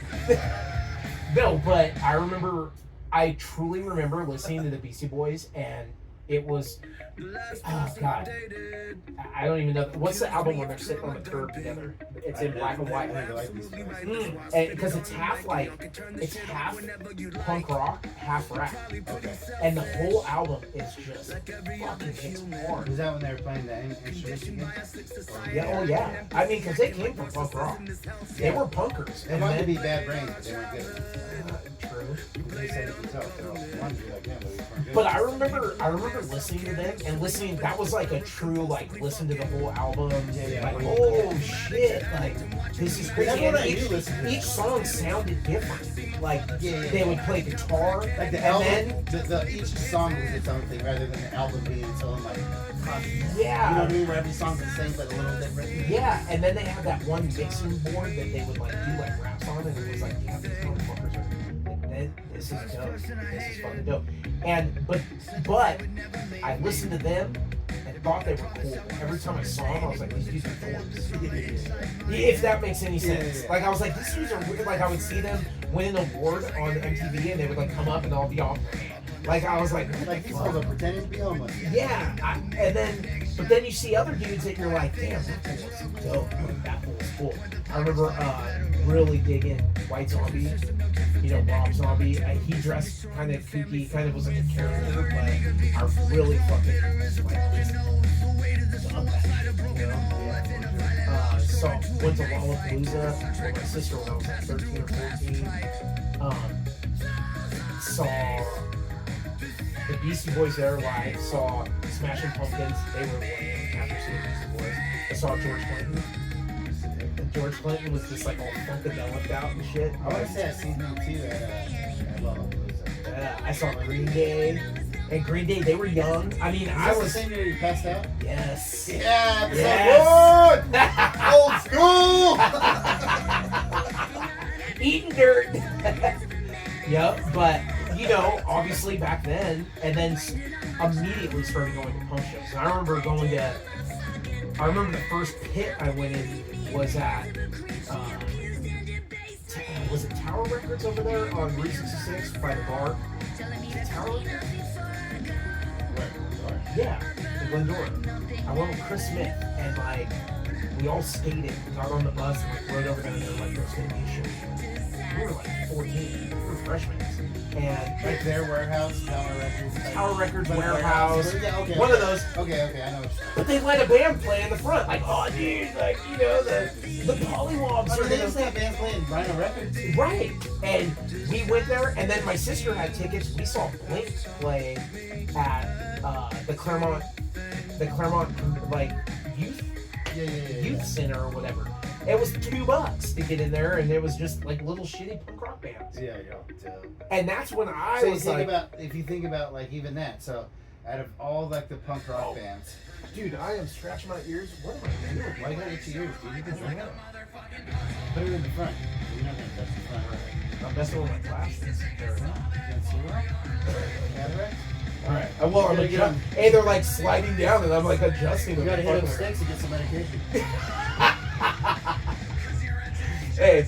No, but I truly remember listening to the Beastie Boys, and it was, oh god, I don't even know, what's the album when they're sitting on the curb together? It's in black and white. Because it's half punk rock, half rap. Okay. And the whole album is just fucking hits hard. Was that when they were playing the instruments again? Yeah, oh yeah. I mean, because they came from punk rock. They were punkers. They wanted to be Bad Brains, but they weren't good. True. They said it themselves. They wanted to be like them, but they weren't good. But I remember listening to them and listening. That was like a true like listen to the whole album. Yeah. Like, oh shit, like this is crazy. That's what And I do listen to. each song sounded different. Like Yeah. they would play guitar, Like the and album, then each song was its own thing, rather than the album being its own like. yeah. You know what I mean? Where every song's the same but a little different. Yeah, and then they had that one mixing board that they would like do like raps on, and it was like, yeah, these motherfuckers are like, this is dope. This is fucking dope. And but I listened to them and thought they were cool. Every time I saw them, I was like, these dudes are dorks. If that makes any sense. Yeah. Like I was like, these dudes are weird. Like I would see them win an award on MTV, and they would like come up and all be all. Like I was like, what Like the these fuck? people are pretending to be homeless. Yeah, but then you see other dudes that you're like, damn, that fool was dope. Like, that fool was cool. I remember really digging White Zombie, you know, Rob Zombie. He dressed kind of kooky, kind of was like a character, but I really fucking like just love that shit, you know? So went to Lollapalooza with my sister when I was like 13 or 14. Saw the Beastie Boys there live, saw Smashing Pumpkins, they were winning after seeing Beastie Boys. I saw George Clinton. And George Clinton was just like all funkadelic out and shit. I want to say I seen them too at Lollapalooza. I saw Green Day. And Green Day, they were young. I mean, I Was was. the same year you passed out? Yes. Yeah, episode Yes. 1! Old school! Eating dirt. Yep, but you know, obviously back then, and then immediately started going to punk shows. And I remember the first pit I went in was at, was it Tower Records over there on Route 66 by the bar? Is it Tower Records? Yeah, in Glendora. I went with Chris Smith, and like, we all skated, got on the bus, and like rode over there, and they were like, there's gonna be a show. We were like 14, we were freshmen. And Like their warehouse, Tower Records Like warehouse, Yeah, okay. one of those. Okay, I know what you're saying. But they let a band play in the front, like, oh dude, like, you know, the Pollywobs I are mean, they gonna. used to have bands playing Rhino Records. Right, and we went there, and then my sister had tickets. We saw Blink play at the Claremont like youth center or whatever. It was $2 to get in there, and it was just like little shitty punk rock bands. Yeah. And that's when I So was like, if you think about like even that, so out of all like the punk rock bands, dude, I am scratching my ears. What am I doing? why you gotta itch your ears, dude? You can drink it. Put it in the front. You're not gonna touch the front, right? I'm messing with my glasses. You can't see one? Cataract? Alright. Well, I'm gotta get on- hey, they're like sliding down, and I'm like adjusting You them. gotta hit them sticks and get some medication. Hey,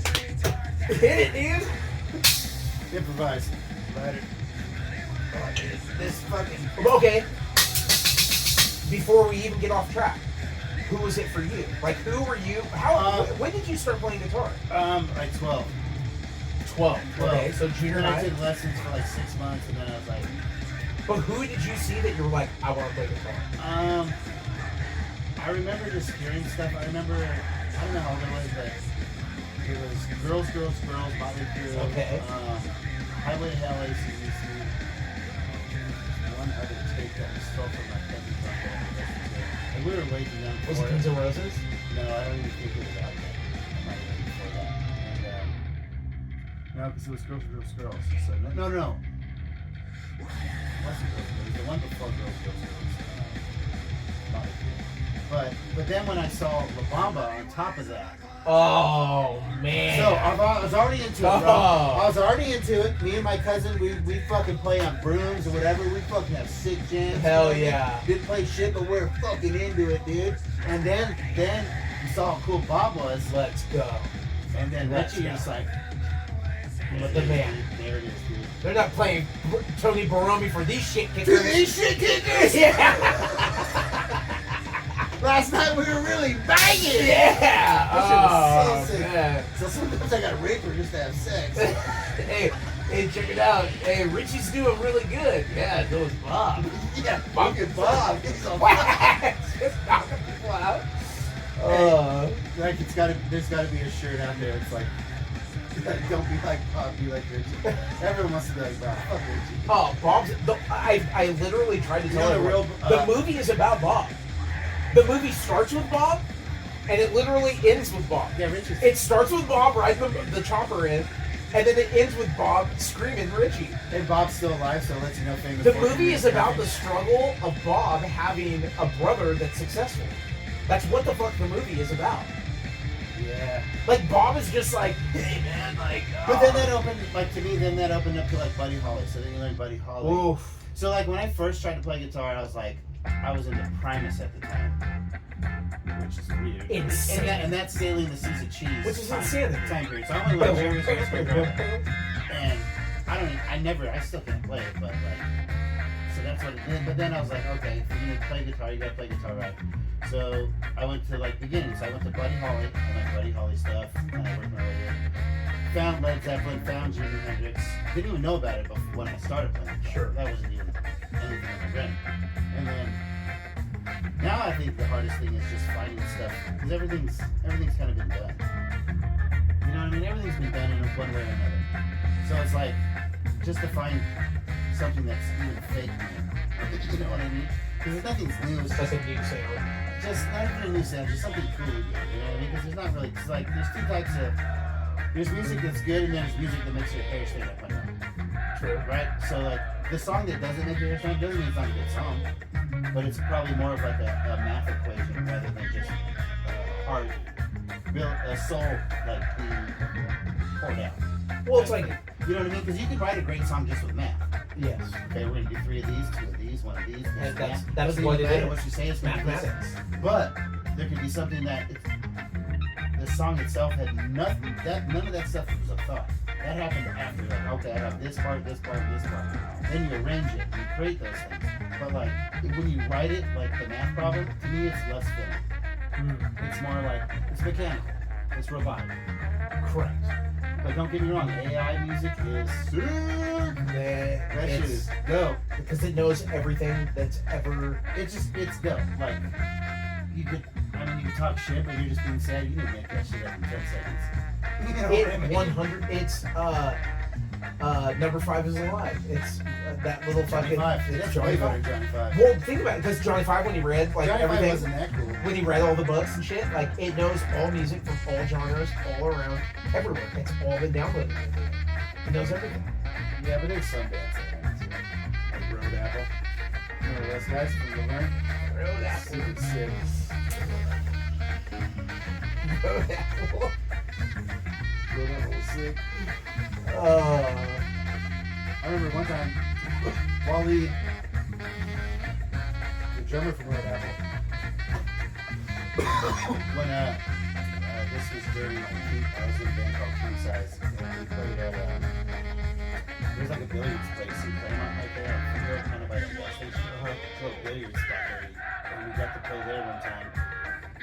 hit it, dude. Improvise. Lighter. This fucking. Okay. Before we even get off track, who was it for you? Like, who were you? When did you start playing guitar? Like 12. 12. Okay, so junior And I high. took lessons for like 6 months, and then I was like, But who did you see that you were like, I want to play guitar? I remember just hearing stuff. I don't know how old I was, but It was Girls, Girls, Girls, Motley Crue. Okay. Highway to Hell, AC/DC. One other tape that was stole from my cousin's uncle. And we were way too young Was for it Guns N' Roses? No, I don't even think it was out yet. It might have been before that. And, no, because it was Girls, Girls, Girls. So, no. What's the Girls, Girls? The one before Girls, Girls, Girls. Motley Crue. But then when I saw La Bamba on top of that. Oh man. So I was already into it, bro. I was already into it. Me and my cousin, we fucking play on brooms or whatever. We fucking have sick jams. Hell yeah. Didn't play shit, but we're fucking into it, dude. And then we saw how cool Bob was. Let's go. And then Richie was like, With the man. There it is, dude. They're not playing Tony Baromi for these shit kickers. These shit kickers! Yeah. Last night we were really banging! Yeah. That shit was so sick. Man. So sometimes I gotta rape her just to have sex. hey, check it out. Hey, Richie's doing really good. Yeah, so is Bob. Yeah, Bob. fucking Bob. He's on Just knocking people out. Like there's gotta be a shirt out there. It's like, don't be like Bob, be like Richie. Everyone wants to be like Bob. Fuck Richie. Oh, Bob's. I literally tried to tell everyone. The movie is about Bob. The movie starts with Bob, and it literally ends with Bob. Yeah, Richie. It starts with Bob riding the chopper in, and then it ends with Bob screaming Richie. And Bob's still alive, so it lets you know things. The movie is about the struggle of Bob having a brother that's successful. That's what the fuck the movie is about. Yeah. Like, Bob is just like, hey man, like. But then that opened, like, to me, then that opened up to like Buddy Holly. So then you learn Buddy Holly. Oof. So like when I first tried to play guitar, I was into Primus at the time, which is weird. Insane. And that's Sailing the Seas of Cheese. Which is insanity. Time period. So I'm like, and I still can't play it, but like, so that's what it did. But then I was like, okay, if you're gonna play guitar, you gotta play guitar right. So I went to like beginnings. I went to Buddy Holly, I like Buddy Holly stuff, and I worked my way in. Found Led Zeppelin, found Jimi Hendrix. Didn't even know about it before when I started playing guitar. Sure. That wasn't even anything on my brain. And then now I think the hardest thing is just finding stuff because everything's kind of been done. You know what I mean? Everything's been done in one way or another. So it's like just to find something that's even fake. You know what I mean? Because nothing's new. It's That's a new sound. just not even a new sound, just something cool to do. You know what I mean? Because there's not really, cause like there's two types of. There's music that's good and then there's music that makes your hair stand up on end. True. Right? So like the song that doesn't make your hair stand up doesn't mean it's not a good song, but it's probably more of like a math equation rather than just hard build a soul like being poured out. Well, it's like, You know what I mean? Because you can write a great song just with math. yes. Okay, we're gonna do 3 of these, 2 of these, 1 of these. And this, that's Doesn't what even it matter is. what you say, it's gonna be this. Mathematics. But there could be something that the song itself had nothing. None of that stuff was a thought. That happened after. Like, okay, I have this part, this part, this part. Then you arrange it, you create those things. But like when you write it, like the math problem, to me, it's less fun. It's more like it's mechanical. It's robotic. Correct. But don't get me wrong, AI music is sick. That shit is dope. Because it knows everything that's ever. It's dope. Like you could talk shit, but you're just being sad. You didn't make that shit up in 10 seconds. You know what I It mean? 100. It's number 5 is alive. It's that little Johnny fucking. 5. It's That's Johnny way better 5. than Johnny 5. Well, think about it, because Johnny 5, when he read like Johnny 5 everything, wasn't that cool. when he read all the books and shit, like it knows all music from all genres, all around, everywhere. It's all been downloaded. It knows everything. Yeah, but there's some bands that have it too. Like Road Apple. Remember those guys from Laverne? Road Apple. Super sick. Road Apple. Road Apple was sick. I remember one time, Wally, the drummer from Road Apple, when this was during I was in a band called King Size, and we played at there's like a billiards place in Claremont right there, kind of by the gas station. It's a little billiards spot there, and we got to play there one time.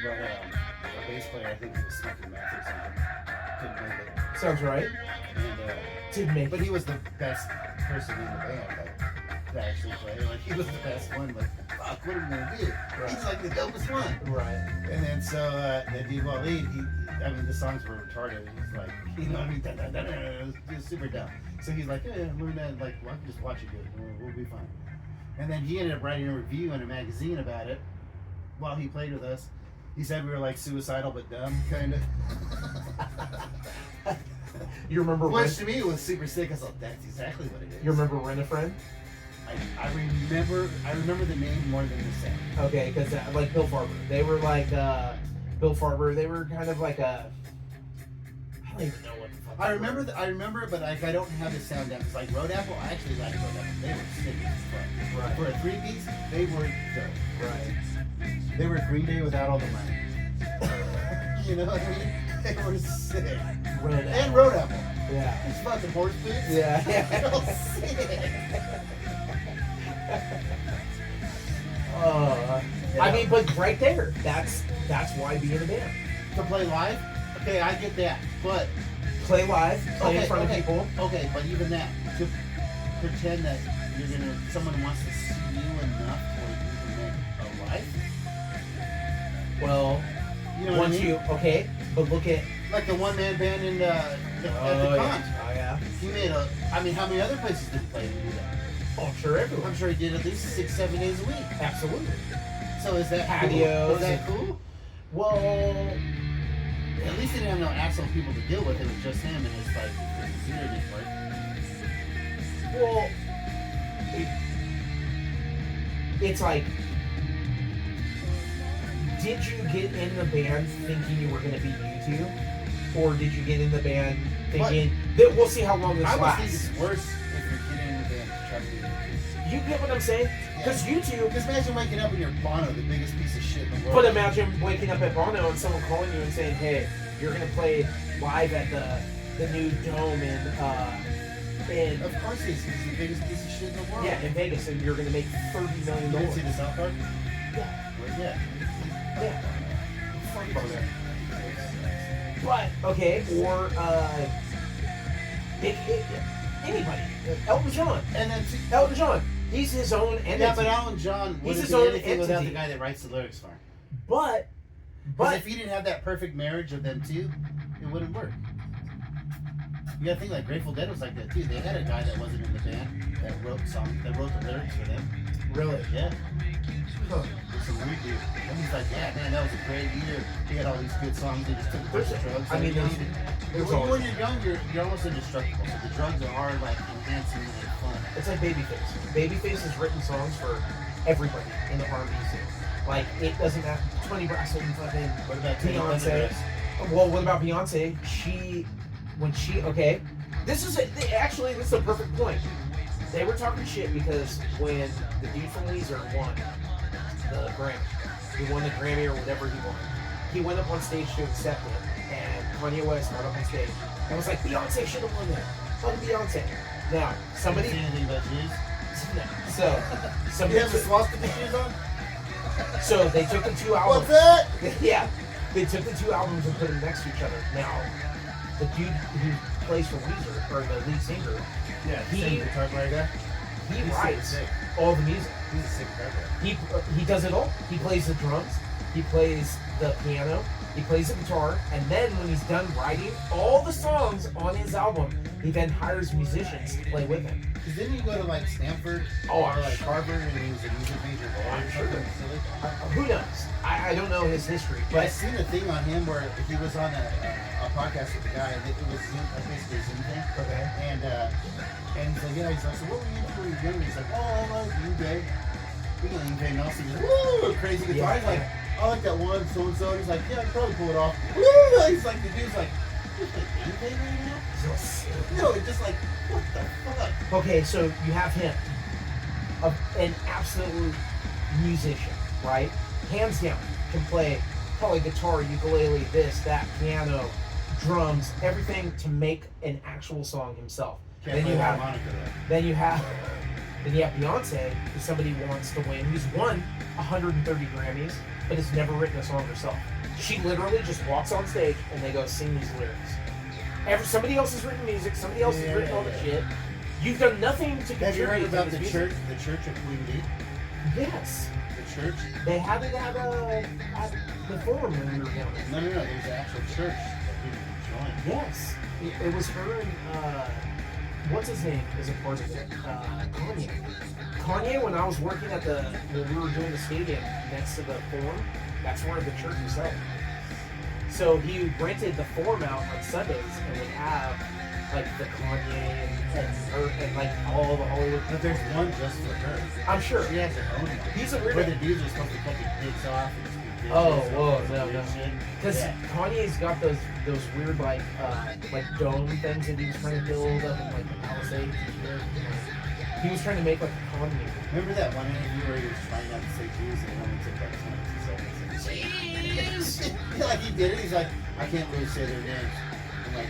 But our bass player, I think he was smoking meth or something, couldn't make it. Sounds right. And Did make but he was the best person in the band, like, to actually play. Like, he was the best one. Like, fuck, what are we gonna do? Right. He's like the dopest one. Right. And then so that dude Waleed, I mean the songs were retarded. He's like, you know what I mean? It was super dumb. So he's like, yeah, learn that. Like, well, I can just watch you do it. We'll be fine. And then he ended up writing a review in a magazine about it while he played with us. He said we were like suicidal but dumb, kind of. You remember Which to me was super sick. I was like, that's exactly what it is. You remember Rent a Friend? I remember the name more than the sound. Okay, because like Bill Farber, they were like Bill Farber. They were kind of like a. I don't even know what the fuck. I remember it, but like I don't have the sound down. Cause like Road Apple, I actually like Road Apple. They were sick as fuck. Right. For a 3-piece, they were dope. Right. They were Green Day without all the money. You know what I mean? They were sick. And Road Apple. Yeah. It's fucking horse boots. Yeah. They're all sick. I mean, but right there, that's why be in a band. To play live? Okay, I get that. But Play live, play in front of people. Okay, but even that, to pretend that someone wants to see you enough where you can make a life. Well, You know what I mean? okay, but look at Like the one-man band in at the con. Oh yeah. He made how many other places did he play to do that? Oh, sure, everyone. I'm sure he did at least 6-7 days a week. Absolutely. So is that Patios. cool? Is that cool? Well, At least he didn't have no asshole people to deal with. It was just him and his like security part. well, it's like, did you get in the band thinking you were going to be U2? Or did you get in the band thinking that we'll see how long this I would lasts? think it's worse if you're getting in the band to try to do You get what I'm saying? Because U2. Just imagine waking up and you're Bono, the biggest piece of shit in the world. But imagine waking up at Bono and someone calling you and saying, "Hey, you're gonna play live at the new dome in Of course he's the biggest piece of shit in the world. in Vegas, and you're gonna make $30 You million." didn't see the South Park? Yeah, Well, yeah. yeah. Fuck Bono. But okay, or anybody, Elton John. And then Elton John, he's his own entity. yeah, but Alan John He's wouldn't his be own anything without entity. the guy that writes the lyrics for him. But But if he didn't have that perfect marriage of them two, it wouldn't work. You gotta think like Grateful Dead was like that too. They had a guy that wasn't in the band that wrote the lyrics for them. really, Yeah. It's a weird dude. And he's like, yeah, man, that was a great year. He had all these good songs. He just took a bunch of drugs. I mean, when you're young, you're almost indestructible. So the drugs are like enhancing and fun. it's like Babyface. Babyface has written songs for everybody in the R&B scene. Like, it doesn't have Tony Braxton, fucking What about Teddy Beyonce. Pendergrass? Well, what about Beyonce? Okay, this is a perfect point. They were talking shit because when the dude from Weezer won the Grammy, he won the Grammy or whatever he won, he went up on stage to accept it, and Kanye West got up on stage and was like, Beyonce should have won that. Fucking Beyonce. Now, somebody. Did you see anything about shoes? So, You somebody. have the swastika shoes on? So they took the two albums. What's that? Yeah, they took the two albums and put them next to each other. Now, the dude who plays for Weezer, or the lead singer, Yeah, He- same guitar player guy. he He's writes sick. all the music. He's a sick guitar player. He does it all. He plays the drums, he plays the piano, he plays the guitar, and then when he's done writing all the songs on his album, he then hires musicians to play with him. Cause didn't you go to like Stanford Oh, or I'm like sure. Harvard and he was a music major there? I'm or sure. something silly? Who knows? I don't know his history, I but seen a thing on him where he was on a podcast with the guy, and it was Zoom, like basically a Zoom thing. okay. And he's like, yeah, he's like, so what were you into when you were younger? He's like, oh, I like Ube. Speaking of Ube Nelson, he's like, woo, crazy guitar. Yeah. He's like, I like that one, so and so. He's like, yeah, I can probably pull it off. Woo! He's like, the dude's like, you play Ube right now? No, it's just like, what the fuck? Okay, so you have him, an absolute musician, right? Hands down, can play probably guitar, ukulele, this, that, piano, drums, everything to make an actual song himself. Can't Then play you the have, harmonica though. then you have Beyonce, who's somebody who wants to win, who's won 130 Grammys, but has never written a song herself. She literally just walks on stage and they go sing these lyrics. Somebody else has written music, somebody else has written all the shit. You've done nothing to Have you heard contribute to about this the music. church of Queen Bee? Yes. The church? They had it at the forum when we were down there. No. There's an actual church that people can join. Yes. It was her and, what's his name is a part of it? Kanye. Kanye, when I was working when we were doing the stadium next to the forum, that's where the church was held. So he rented the forum out on Sundays and would have like the Kanye and like all the Hollywood. But there's one just for her. I'm sure. She has her own one. He's a weird. Where the dudes are supposed to cut their dicks off. And just be Oh, bitches whoa, and no. weird shit. Because Kanye's got those weird like dome things that he was trying to build up in like the Palisades and shit. He was trying to make like a Kanye. Remember that one interview where he was trying not to say Jews and it only took like 22 seconds? Jeez! Like he did it, he's like, I can't really say their names. And like,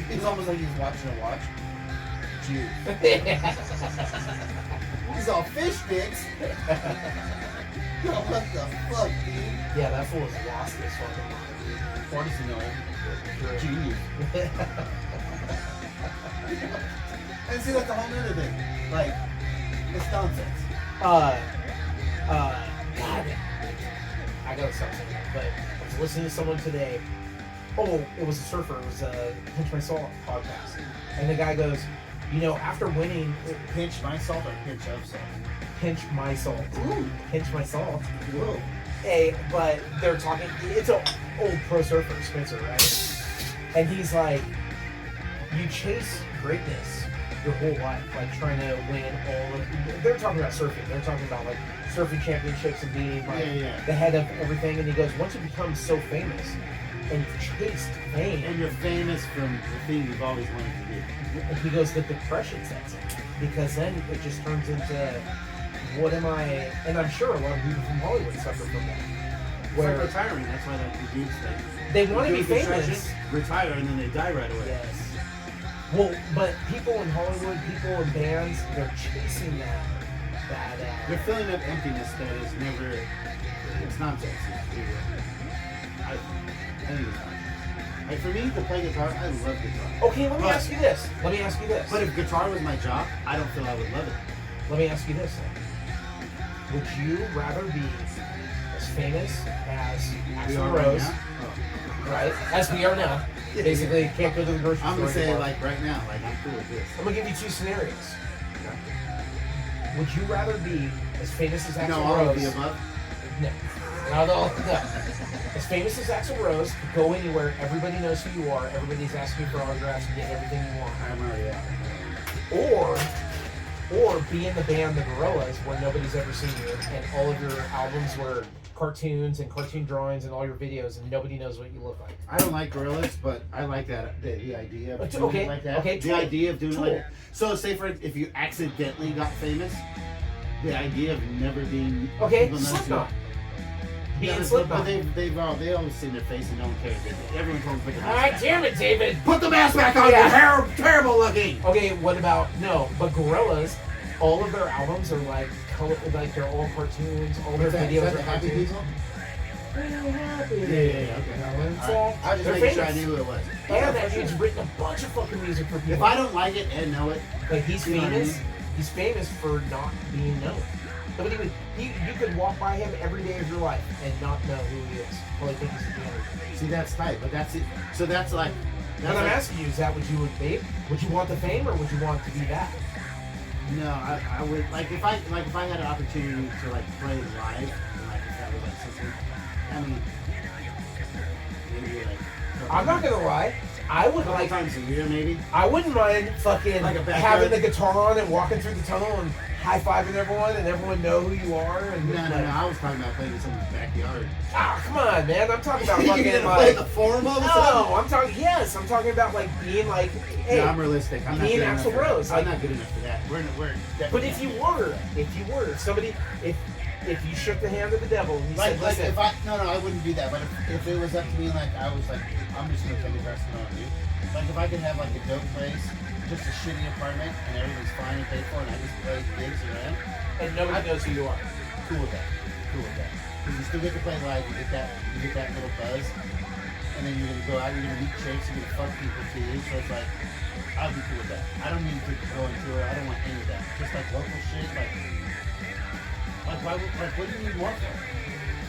it's almost like he's watching a watch. Jews. He's all fish dicks. Yo, what the fuck, dude? Yeah, that fool was lost his fucking mind. Funny to know him. Genius. And see, that's the whole other thing. Like, it's nonsense. God, I gotta stop saying that, but I was listening to someone today. Oh, it was a surfer. It was a Pinch My Salt podcast. And the guy goes, after winning, Pinch my salt or pinch of salt? Pinch my salt. Ooh. Pinch my salt. Whoa. Hey, but they're talking, it's an old pro surfer, Spencer, right? And he's like, you chase greatness your whole life, like trying to win all of, they're talking about surfing. They're talking about like surfing championships and being like the head of everything. And he goes, once you become so famous and you've chased fame. And you're famous from the thing you've always wanted to do. And he goes, the depression sets in. Because then it just turns into, what am I, and I'm sure a lot of people from Hollywood suffer from that. Where like retiring, that's why like the dudes like they want to be do a famous. construction, retire, and then they die right away. Yes. Well, but people in Hollywood, people in bands, they're chasing that. They're filling up emptiness that is never. It's nonsense. I think it's nonsense. Like for me to play guitar, I love guitar. Okay, let me ask you this. But if guitar was my job, I don't feel I would love it. Let me ask you this. Then. Would you rather be as famous as Axl Rose, right? As we are now. Basically, can't go to the grocery store. I'm gonna say anymore. like right now, like I'm cool with this. I'm gonna give you two scenarios. Would you rather be as famous as Axl No, all Rose? of the above. No, not all. No. As famous as Axl Rose, go anywhere. Everybody knows who you are. Everybody's asking you for autographs and get everything you want. I'm already out. Or be in the band The Gorillas, where nobody's ever seen you, and all of your albums were cartoons and cartoon drawings and all your videos, and nobody knows what you look like. I don't like gorillas, but I like that the idea of doing Okay, it like that. okay, The idea of doing it like Tool. that. So say for if you accidentally got famous, the idea of never being Okay, people know you. Slipknot. Yeah, Being but Slipknot. they always see their face and no one cares. Everyone told them to put the Ah, mask back. damn it, David! Put the mask back on. Yeah. You're terrible looking. Okay, what about but Gorillas? All of their albums are like color, like they're all cartoons. All their videos are happy cartoons. people? Real happy. Yeah. Okay. All right. I was just They're making sure I famous. knew who it was. And that dude's written a bunch of fucking music for people. If I don't like it and know it, Like he's You know what I famous. mean? He's famous for not being known. Nobody would. You could walk by him every day of your life and not know who he is. Probably think he's a janitor. see that's tight. But that's it. So that's like. But I'm asking you, is that what you would be? Would you want the fame or would you want to be that? No, I would like if I had an opportunity to like play live, and, like if that was like something. I mean, maybe like. I'm not gonna lie. I would A couple like. times a year, maybe. I wouldn't mind fucking Like a backyard. having the guitar on and walking through the tunnel and high-fiving everyone and everyone know who you are. And No. like, I was talking about playing in someone's backyard. Ah, come on, man. I'm talking about You fucking gonna play like. the forum all of a No, sudden? I'm talking. Yes, I'm talking about like being like. Hey, No, I'm realistic. I'm not me good and enough Axl for that. Rose, I'm like- not good enough for that. We're but definitely if you not. were, if somebody, if you shook the hand of the devil and he Like said, listen, if I I wouldn't do that. But if it was up to me, like I was like, I'm just gonna play the rest of it. Like if I could have like a dope place, just a shitty apartment, and everything's fine and paid for, and I just play gigs around, and nobody knows who you are. cool with that. Because you still get to play live, you get that little buzz, and then you're gonna go out, you're gonna meet chicks, you're gonna fuck people too. So it's like, I'd be cool with that. I don't need to go on tour. I don't want any of that. Just like local shit, like what do you need more for?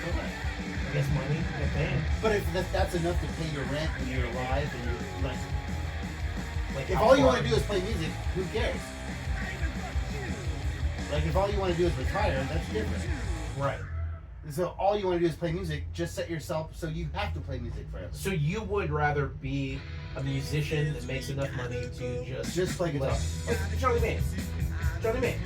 For what? I guess money, get paid. But if that's enough to pay your rent when you're alive and you're like if how all you far? want to do is play music, who cares? Like if all you want to do is retire, that's different. Right. So all you want to do is play music, just set yourself so you have to play music forever. So you would rather be a musician that makes enough money to just play guitar. Johnny Main. Johnny Main.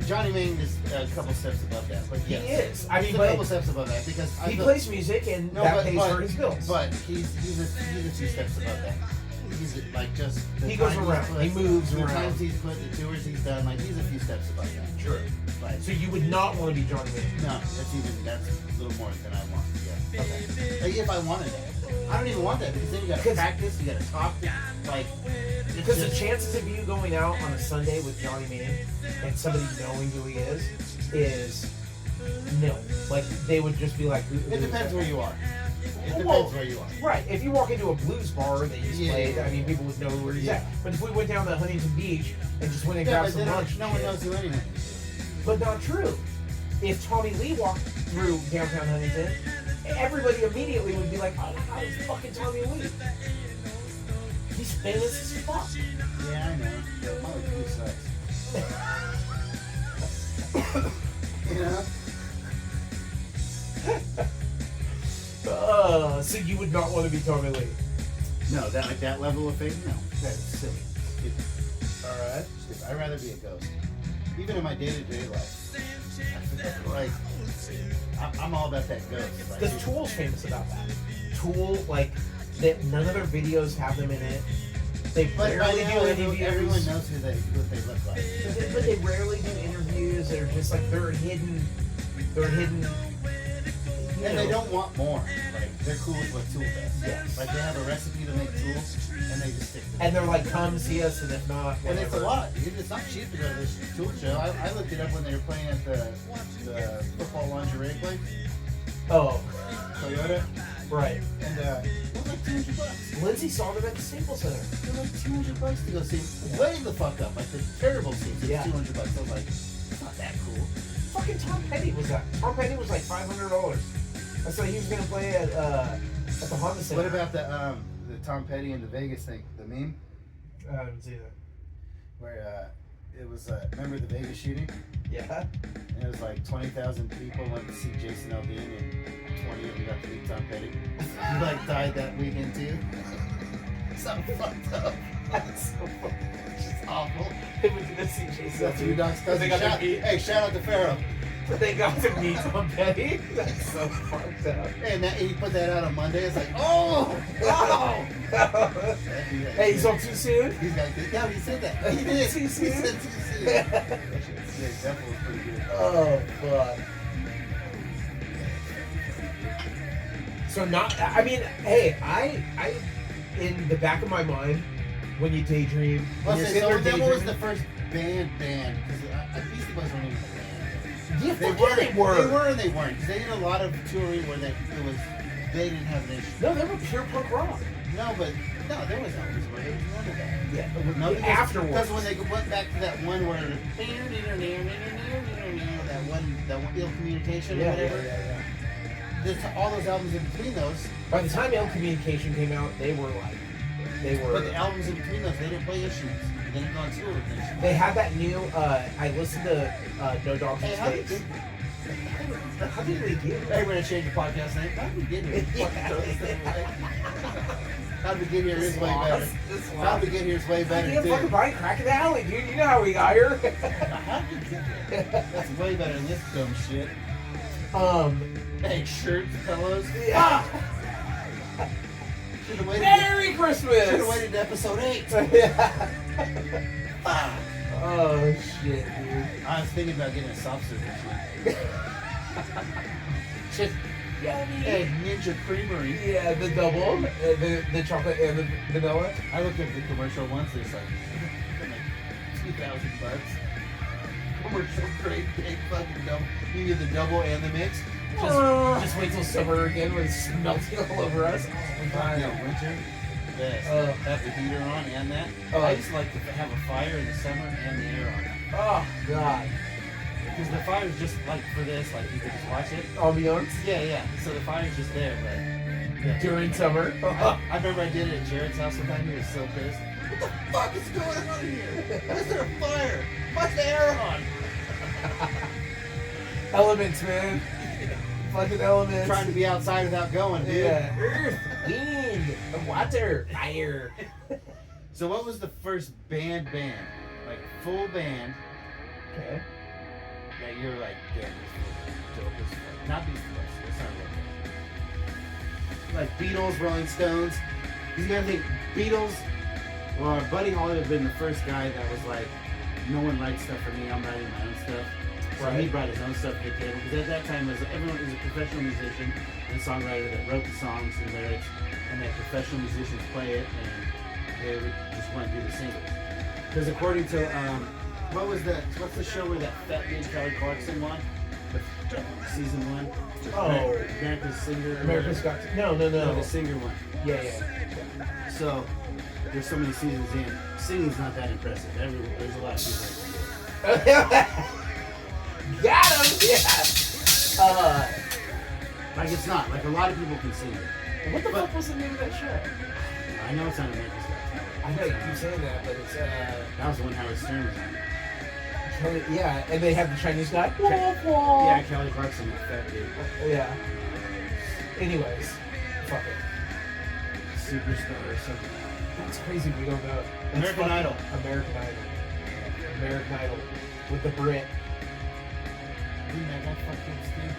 Johnny Main is a couple steps above that, but yes. He is. I mean, he's a couple steps above that because he plays music and that pays for his bills. But he's a few steps above that. He's like just he goes around. He moves the around. The times he's put, the tours he's done, like he's a few steps above that. True. Like, so you would not want to be Johnny Main. No, that's a little more than I want. Yeah. Okay. Like if I wanted that, I don't even want that because then you got to practice, you got to talk, like. Because the chances of you going out on a Sunday with Johnny Main and somebody knowing who he is nil. Like they would just be like. It depends where you are. It depends where you are. Right. If you walk into a blues bar that he's played, I mean, people would know where he's at. But if we went down to Huntington Beach and just went and grabbed some lunch, no one knows who anyone is. But not true. If Tommy Lee walked through downtown Huntington, everybody immediately would be like, "Oh my God, it's fucking Tommy Lee." He's famous as fuck. Yeah, I know. But Molly Crew sucks. You know? So you would not want to be Tommy Lee? No, that level of fame? No. That's silly. Stupid. Alright. I'd rather be a ghost. Even in my day-to-day life. Like, I'm all about that ghost. Because Tool's famous about that. Tool, like, that none of their videos have them in it. They rarely do interviews. Everyone knows what they look like. But they rarely do interviews. They're just like, they're hidden. And they don't want more. Like, they're cool with what Tool does. Yes. Like, they have a recipe to make tools, and they just stick to it. And they're like, come see us, and if not, whatever. And it's a lot, dude. It's not cheap to go to this tool show. I looked it up when they were playing at the football lingerie place. Oh. Toyota. Right. And it was like $200. Lindsay saw them at the Staples Center. It was like $200 to go see. Way the fuck up. Like the terrible seats. It was $200. I was like, it's not that cool. Fucking Tom Petty was that. Tom Petty was like $500. I saw he was gonna play at the Honda Center. What about the Tom Petty and the Vegas thing? The meme? I didn't see that. Where it was remember the Vegas shooting? Yeah. And it was like 20,000 people went to see Jason Aldean and 20 of them got to meet Tom Petty. He like died that weekend too. Something fucked up. That's so funny. It's just awful. They went to go see Jason. That's your dog's cousin. Hey, shout out to Pharaoh. They got to meet Tom Petty. That's so fucked up. And he put that out on Monday. It's like, oh, wow. Hey, he's on too soon? He's got good. Yeah, he said that. He did. Too soon? He said too soon. Yeah, that was pretty good. Oh, fuck. So I mean, hey, I, in the back of my mind, when you daydream, when you're sitting there that was daydreaming. the first band, because Beastie Boys weren't even a band. Yeah, They were and they weren't. Because they did a lot of touring where they didn't have an instrument. No, they were pure punk rock. No, there was Elvis where there was none of that. Yeah, No, afterwards. Because when they went back to that one where that one Ill Communication or whatever. Yeah. There's all those albums in between those. By the time Ill Communication came out, they were. But the albums in between those, they didn't play instruments. They didn't go on tour with instruments. They had that new. I listened to No Dogs in How Space. How did we get Hey, we're gonna change the podcast name. How did we get here? How did we get here is way better. How did we get here is way better Yeah, too. fucking Brian Crack in the alley, dude. You know how we got here. How did we get here? That's way better than this dumb shit. Hey, shirts, pillows. Yeah. Should've waited. Merry Christmas. Should have waited to episode 8. Yeah. Ah. Oh shit, dude. I was thinking about getting a soft serve machine. Just yummy. Hey, Ninja Creamery. Yeah, the double, the chocolate and the vanilla. I looked at the commercial once. There's like $2,000. Commercial grade big fucking double. You get the double and the mix. Just wait till summer again when it's melting all over us. Oh my Yeah, god. winter. Yes. Have the heater on and that. I used to like to have a fire in the summer and the air on. Oh god. because the fire's just like for this, like you can just watch it. Ambiance Yeah. So the fire's just there, but yeah. during summer. I remember I did it at Jared's house one time. He was so pissed. What the fuck is going on here? Why is there a fire? Why's the air on? Elements, man. Fucking elements. Trying to be outside without going, dude. Yeah. Earth, wind, water, fire. So what was the first band? Like full band Okay. that you're like, damn, this is dope as fuck. Not Beastie Boys. That's not real band. Like Beatles, Rolling Stones. You gotta think, Beatles, well, Buddy Holly would have been the first guy that was like, no one writes stuff for me, I'm writing my own stuff. So he brought his own stuff to the table, because at that time everyone was a professional musician and songwriter that wrote the songs and lyrics, and that professional musicians play it, and they would just want to do the singles. Because according to what's the show where that fat dude Kelly Clarkson won? Season 1? Oh. America's Singer. America's Got No, No, the singer one. Yeah. So there's so many seasons in. Singing's not that impressive. There's a lot of people that can do it. Got him! Yeah. Like it's not. Like a lot of people can sing it. What the fuck was the name of that show? I know it's on America's Got Talent. I know you keep saying that, but it's That was when Howard Stern was on. Yeah, and they have the Chinese guy. Yeah, Kelly Clarkson, that dude. Yeah. Anyways, fuck it. Superstar or something. That's crazy. We don't know. That's American fucking Idol. American Idol. American Idol with the Brit. Didn't that guy fucking Steve?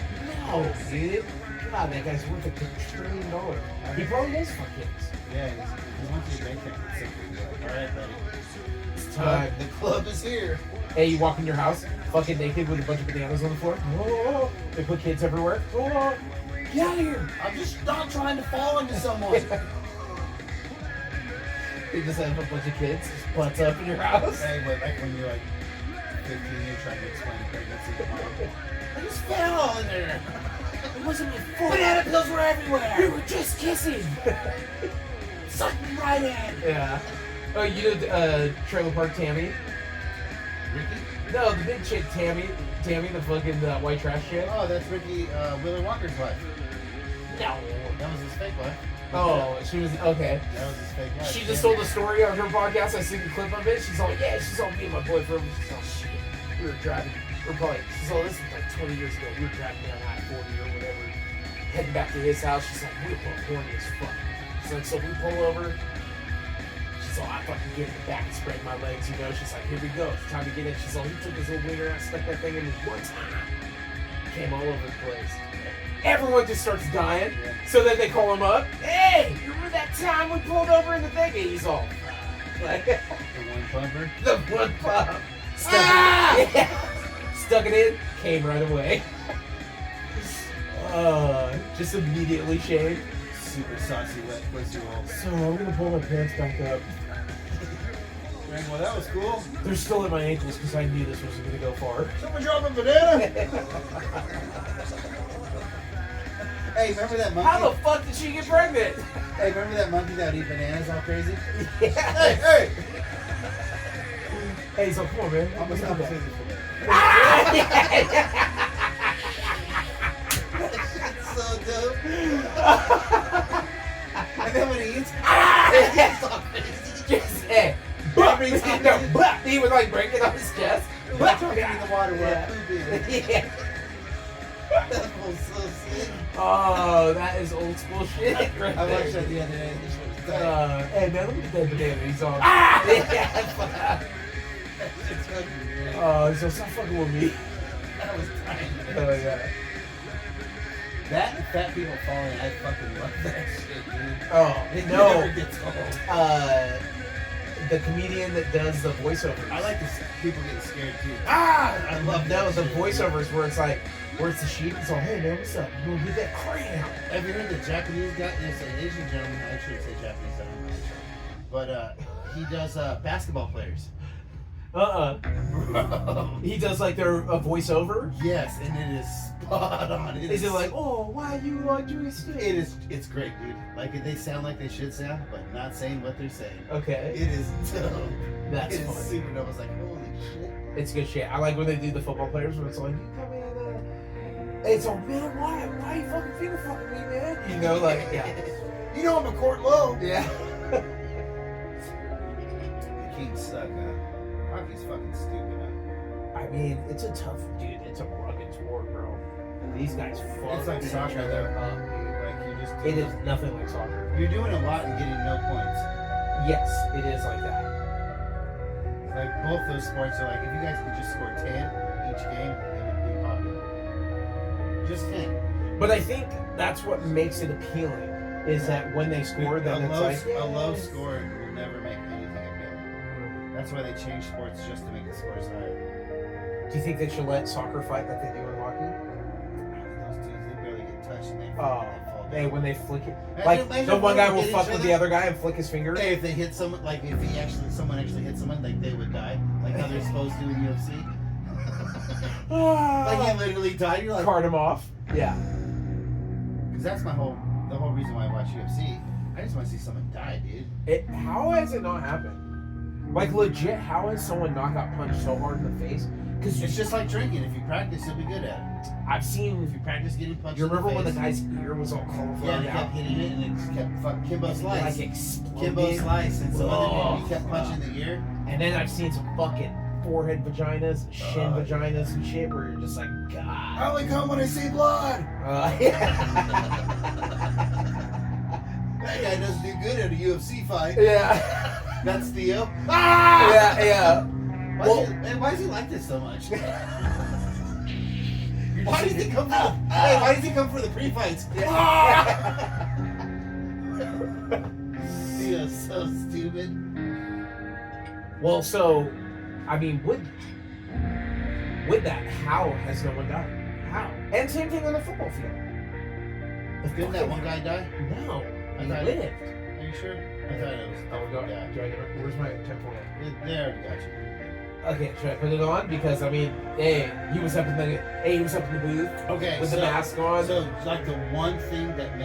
No, dude. God, that guy's worth $1 trillion. He probably is fucking. Yeah, he wants you to make that. All right, buddy. It's time. The club is here. Hey, you walk in your house, fucking naked with a bunch of bananas on the floor. Oh, they put kids everywhere. Oh, get out of here. I'm just not trying to fall into someone. They just have a bunch of kids just butts up in your house. Hey, but like when you're like 15, you're trying to explain pregnancy to mom. I just fell in there. It wasn't my fault. Banana pills were everywhere. We were just kissing. Suck me right in. Yeah. Oh, you know Trailer Park Tammy? Ricky? No, the big chick Tammy, the fucking white trash chick. Oh, that's Ricky Willy Wonka's wife. No. That was his fake wife. Oh, she was okay. That was his fake wife. She just told a story on her podcast. I seen the clip of it. She's all, yeah, she's all me and my boyfriend. She's all, shit. We were driving. We're probably, she's all, this is like 20 years ago. We were driving down I-40 or whatever, heading back to his house. She's like, we were both horny as fuck. She's like, so we pull over. She's all, I fucking get in the back and spread my legs, you know. She's like, here we go. It's time to get in. She's all, he took his little winger out, stuck that thing in his one time. Came all over the place. Everyone just starts dying. Yeah. So then they call him up. Hey, you remember that time we pulled over in the thing? And he's all, like, The one plumber. the one pump. Stuck it in. Yeah. Stuck it in. Came right away. Just immediately shaved. Super saucy wet pussy roll. So I'm gonna pull my pants back up. Well, that was cool. They're still at my ankles because I knew this wasn't gonna go far. Someone drop a banana. Hey, remember that monkey? How the fuck did she get pregnant? Hey, remember that monkey that would eat bananas all crazy? Yeah. Hey! Hey, so come on, man. I'm gonna stop saying this for that. Ah, yeah. That's so dope. And then when he eats, Ah! it's all crazy. Just, hey. Every time He would like break it on his chest. But in the water where Yeah. poop is. Yeah. That was so sick. Oh, that is old school shit. Right I watched there. that the other day. This shit was tight. Hey man, look at that banana. He's on. Ah! Yeah. That shit's fucking great. Oh, so stop fucking with me. That was tight. Oh yeah. That and fat people falling, I fucking love that shit, dude. Oh It no. never gets old. The comedian that does the voiceovers. I like to see people getting scared too. I love no that the shit. voiceovers where it's like where it's the sheep. It's all, hey man, what's up? You gonna get that cram? Have you heard the Japanese guy? It's an Asian gentleman. I should say Japanese. I don't know actually. But he does basketball players. He does like their a voiceover. Yes, and it is spot on. Is it like, oh, why you doing stuff? It's great, dude. Like they sound like they should sound, but not saying what they're saying. Okay. It is dope. That's It is funny. super dope. I was like, holy shit. It's good shit. I like when they do the football players when it's like, you come in, it's all, man, why you fucking finger fucking me, man? You know, like, yeah. You know I'm a court low. Yeah. The Kings suck, huh? Hockey's fucking stupid, huh? I mean, it's a tough, dude. It's a rugged sport, bro. These guys fuck It's like each soccer, other though. up, dude. Like you just. It is nothing like soccer. You're doing a lot and getting no points. Yes, it is like that. Like both those sports are like, if you guys could just score 10 each game, it would be popular. Just 10. But I think that's what makes it appealing. Is that when they score, then it's like a low score will never make anything appealing. That's why they change sports just to make the scores higher. Do you think they should let soccer fight like they do in hockey? Those dudes, they barely get touched and they Oh, fall hey, down. when they flick it, Imagine- like imagine the one guy if will they hit fuck each with other. the other guy and flick his finger. Hey, if they hit someone, like if someone actually hit someone, like they would die, like how they're supposed to in UFC. Like he literally died. You're like, Card him off. Yeah. because that's the whole reason why I watch UFC. I just want to see someone die, dude. How has it not happened? Like legit, how has someone not got punched so hard in the face? Because It's just like drinking. If you practice, you'll be good at it. I've seen. If you practice getting punched, You remember in when the the face, guy's ear was all yeah, cauliflowered they kept out? hitting it, and it just kept fuck Kimbo Slice. Like exploding. Kimbo Slice, and some other dude, he kept Oh. punching the ear. And then I've seen some fucking forehead vaginas, and shin vaginas, and shit where you're just like, God. only come when I see blood. That guy doesn't do good at a UFC fight. Yeah. That's Theo. Yeah, yeah. Why is he like this so much? Why does he come for the? Hey, why does he come for the pre-fights? Theo's so stupid. Well, so, I mean, with that, how has no one died? How? And same thing on the football field. Didn't that one guy die? No, I he thought- lived. Are you sure? I thought it was. Oh, do I Yeah. get it? Where's my temple at? They already got you. Okay, should I put it on? Because I mean, he was up in the booth Okay. with the mask on. So, like the one thing that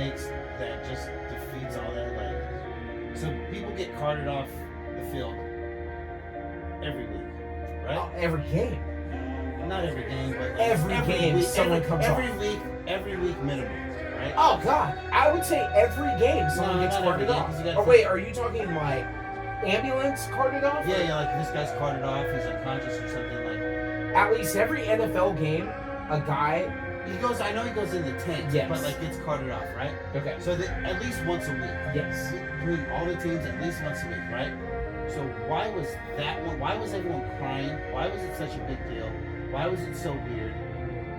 just defeats all that, like, so people get carted off the field every week, right? Every game. Not every game, but like Every game, week, someone comes every off. every week minimum, right? Oh God, I would say every game someone No, gets not every carted game, off. 'cause you got Oh wait, are you talking like ambulance carted off? Yeah, like this guy's carted off, he's unconscious or something like. At least every NFL game, a guy. He goes, I know he goes in the tent, Yes. but like gets carted off, right? Okay. So at least once a week. Yes. Between all the teams, at least once a week, right? So why was that one? Why was everyone crying? Why was it such a big deal? Why was it so weird?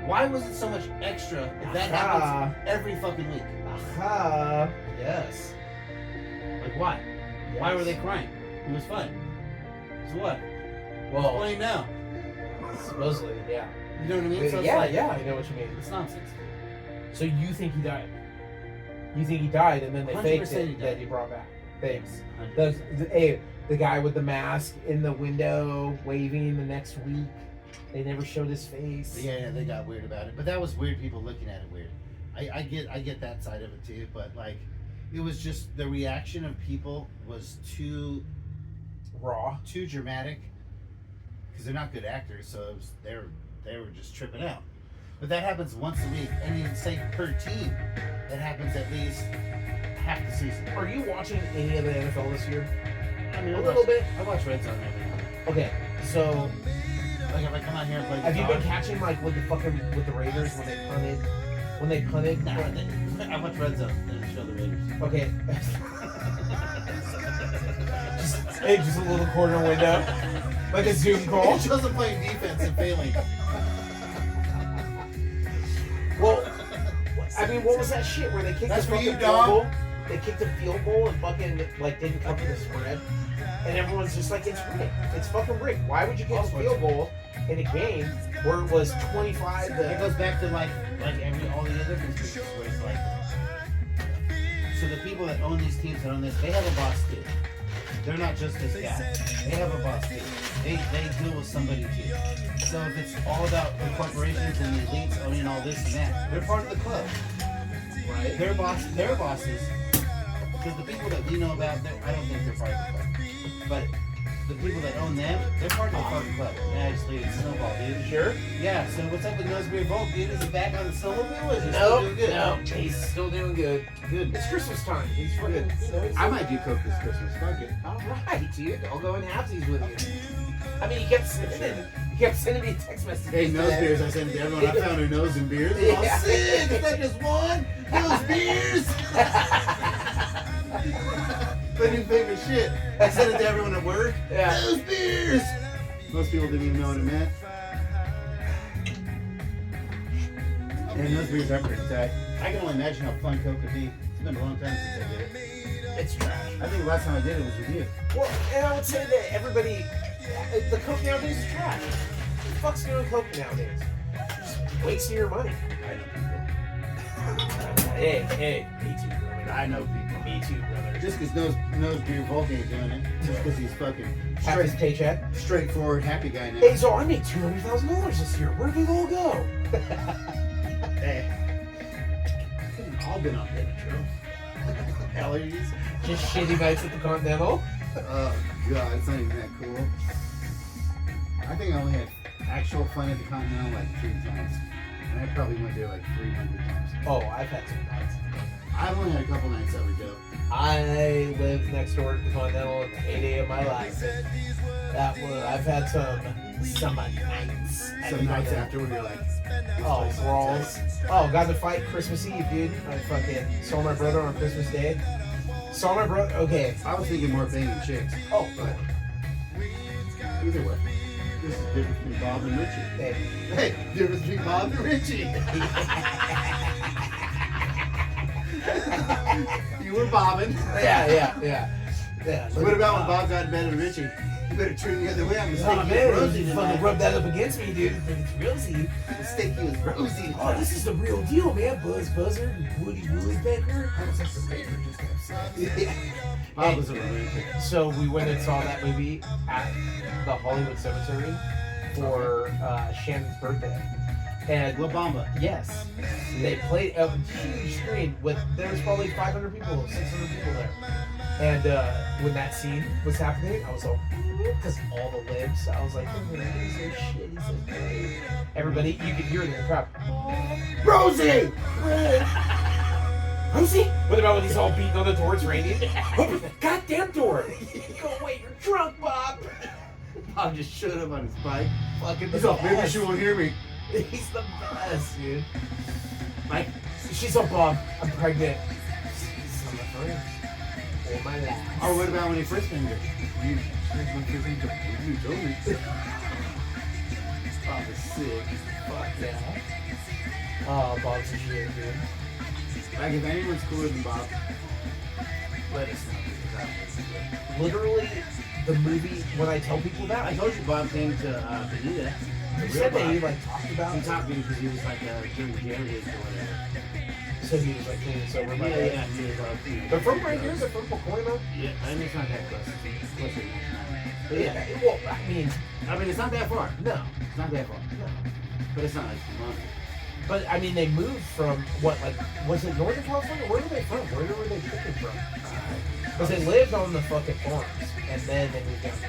Why was it so much extra if that happens every fucking week? Aha. Yes. Like why? Why were they crying? It was fun. So what? Well, Explain now. supposedly, yeah. You know what I mean? So it's Yeah, like, yeah, I know what you mean. It's nonsense. So you think he died? You think he died, and then they faked 100% he it died. that he brought back? Thanks. 100%. The guy with the mask in the window waving the next week. They never showed his face. Yeah, they got weird about it, but that was weird. People looking at it weird. I get that side of it too, but like, it was just the reaction of people was too Raw. too dramatic because they're not good actors, so it was, they were just tripping out. But that happens once a week, and even say per team, that happens at least half the season. Are you watching any of the NFL this year? I mean, A little bit. I watch Red Zone every night. Okay, so Like if I come out here and play. have you been guitar, catching like with the Raiders when they punted? When they punted? Nah, I watch Red Zone and show the Raiders. Okay. just a little corner window, like a Zoom call. It shows them playing defense and failing. Well, I mean, what was that shit where they kicked That's the for fucking you, field dog. goal? They kicked the field goal and fucking like didn't cover the spread, and everyone's just like, it's rigged. It's fucking rigged. Why would you kick a field goal in a game where it was 25 It to? goes back to like all the other conspiracies where it's like, so the people that own these teams that own this, they have a boss too. They're not just this guy. They have a boss too. They deal with somebody too. So if it's all about the corporations and the elites owning all this and that, they're part of the club. Right. Their bosses. Because the people that we know about, I don't think they're part of the club. But the people that own them, they're part of the fucking club. They actually it's Snowball, dude. Sure? Yeah, so what's up with Nosebleed Vault, dude? Is it back on the snowmobile or is it still No, doing good? no, he's still doing good. Good. It's Christmas time. He's fucking, Good. you know, he's I might do coke this Christmas. Fuck it. all right, dude. I'll go in halfsies with you. I mean, he kept sending me text messages. Hey, nose today. beers. I sent it to everyone. I found a nose and beers. Yeah. Oh, sick. Is that just one? Nose beers. My new favorite shit. I sent it to everyone at work. Yeah. Nose beers. Most people didn't even know what it meant. And those beers are pretty tight. I can only imagine how fun Coke could be. It's been a long time since I did it. It's trash. I think the last time I did it was with you. Well, and I would say that everybody, the Coke nowadays is trash. Who the fuck's doing Coke nowadays? Just wasting your money. I know people. Hey, me too, brother. I know people. Me too, brother. Just because nose beer Volk ain't doing it. Just because he's fucking Half his paycheck. straightforward, happy guy now. Hey, so I made $200,000 this year. Where did it all go? Hey. Couldn't all been on Benadryl. Allergies. Just shitty nights at the Continental. Oh god, it's not even that cool. I think I only had actual fun at the Continental like 3 times. And I probably went there like 300 times. Oh, I've had some nights. I've only had a couple nights that were dope. I lived next door to the Continental in the heyday of my life. That was, I've had some nights. at Some the nights Continental. after when you're like, Oh, brawls. Oh, got to fight Christmas Eve, dude. I fucking saw my brother on Christmas Day. Saw my brother. Okay. I was thinking more banging chicks. Oh, But either way, this is the difference between Bob and Richie. hey. Hey, difference between Bob and Richie. You were bobbing. Yeah. What about when Bob got in bed with Richie? You better turn the other way. I'm Oh, mistaken man, you Rosie you tonight. fucking rub that up against me, dude. It's Rosie. Mistake you as Rosie. Oh, this is the real deal, man. Buzz Buzzard and Woody Woodpecker. I was like the baker just have sex. Bob was a romantic. So we went and saw that movie at the Hollywood Cemetery for Shannon's birthday. And La Bamba. yes, they played a huge screen with, there was probably 500 people, 600 people there. And when that scene was happening, I was like, because all the lips, I was like, oh, he's so shit, he's so great. Everybody, you could hear it in the crowd. Rosie! Rosie? What about when he's all beating on the door, it's raining? Open the goddamn door! Go away, you're drunk, Bob! Bob just showed up on his bike. Fucking the He's all, maybe best. she won't hear me. He's the best, dude. Like, she's all, Bob, I'm pregnant. She's on the phone. Oh my last. Or what about when he first banged her? You told me. Bob is sick. Fuck yeah. Oh, Bob's a shit, dude. Like, if anyone's cooler than Bob, let us know. Literally, the movie, when I tell people that, I told you Bob came to Benita. you said that he like talked about He talked to me because he was like doing jail days or whatever. so he was like clean sober. Yeah, yeah, he was you know, They're from right here, they're from Pacoima. Yeah, I mean, it's not that close. It's closer than But yeah. yeah, well, I mean, it's not that far. no. It's not that far. No. But it's not like Vermont. But I mean, they moved from what, like, was it Northern California? Where were they from? Where were they shipping from? Because they lived on the fucking farms, and then they moved down here.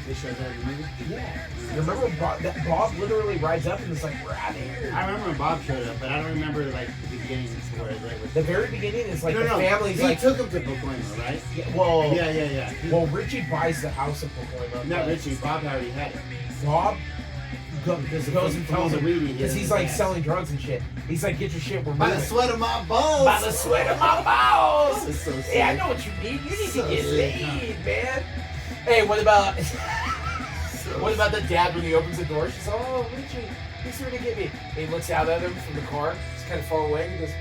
They showed that in the movie? Yeah. You remember Bob, that Bob literally rides up and is like, we're out of here. I remember when Bob showed up, but I don't remember like the beginning where they was. The very beginning is like no, the family's he like, took him to Pacoima, right? yeah, well, Yeah. well, Richie buys the house in Pacoima. Not but Richie. Bob already had it. Bob goes and from all tells the him, weed he because did he's in like his selling drugs and shit. He's like, get your shit, we're By moving. the sweat of my balls. By the sweat of my balls. That's so sick. Yeah, I know what you need. You need So to get sick, laid, huh? man. Hey, what about So what about the dad when he opens the door? She's like, oh, Richie, he's here to get me. And he looks out at him from the car. He's kind of far away. And he goes,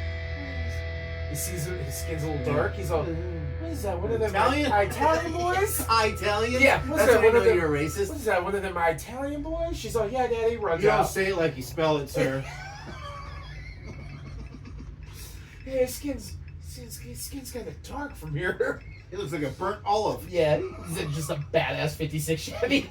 he sees his skin's a little dark. He's all, what is that? One of them Italian? Italian boys? Italian? Yeah, what's That's that, when one you of know them- you're a racist. What is that? One of them Italian boys? She's like, yeah, Daddy. Runs You don't out. say it like you spell it, sir. Yeah, his skin's kind of dark from here. It looks like a burnt olive. Yeah, he's just a badass 56 Chevy.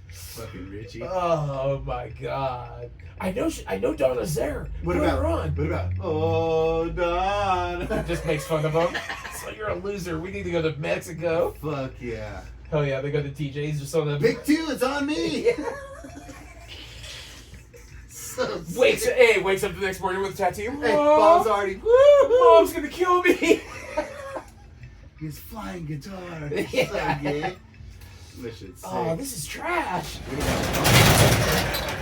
Fucking Richie. Oh my god. I know Donna's there. What Put about? her on. What about? Oh, Don. Just makes fun of him. So you're You're a loser. We need to go to Mexico. Fuck yeah. Hell yeah, they go to TJ's or something. Big 2, it's on me. So sick. Wakes up the next morning with a tattoo. Hey, Mom, Bob's already. Mom's gonna kill me. His flying guitar. Yeah. So gay. This shit's sick. Oh, this is trash. We got-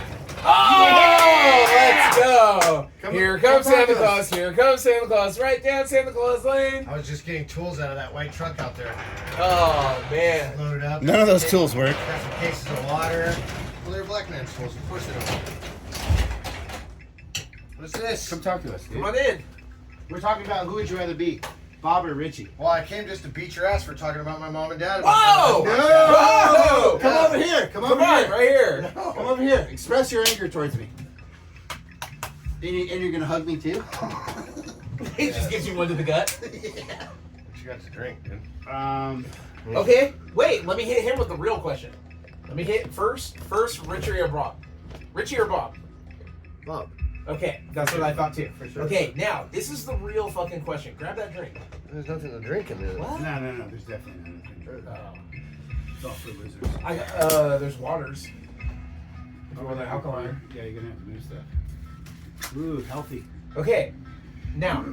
Oh, Yeah! let's go. Come Here on, comes come talk Santa to Claus. us. Here comes Santa Claus. Right down Santa Claus Lane. I was just getting tools out of that white truck out there. Oh, man. Loaded up. None of those tools work. Got some cases of water. Well, they're black man's tools. Of course they don't. What's this? Come talk to us, dude. Come on in. We're talking about who would you rather be, Bob or Richie? Well, I came just to beat your ass for talking about my mom and dad. Whoa! No! Come Yeah. over here. Come Come over on, here. right here. Come over here. Express your anger towards me. And you're gonna hug me too? He just gives you one to the gut. What you got to drink, dude? Okay, wait. Let me hit him with the real question. Let me hit first Richie or Bob? Richie or Bob? Bob. Okay, that's what I thought too. For sure. Okay, now this is the real fucking question. Grab that drink. There's nothing to drink in there. What? No. There's definitely nothing. It's all for losers. There's waters. If you want the alkaline. Yeah, you're gonna have to move stuff. Ooh, healthy. Okay, now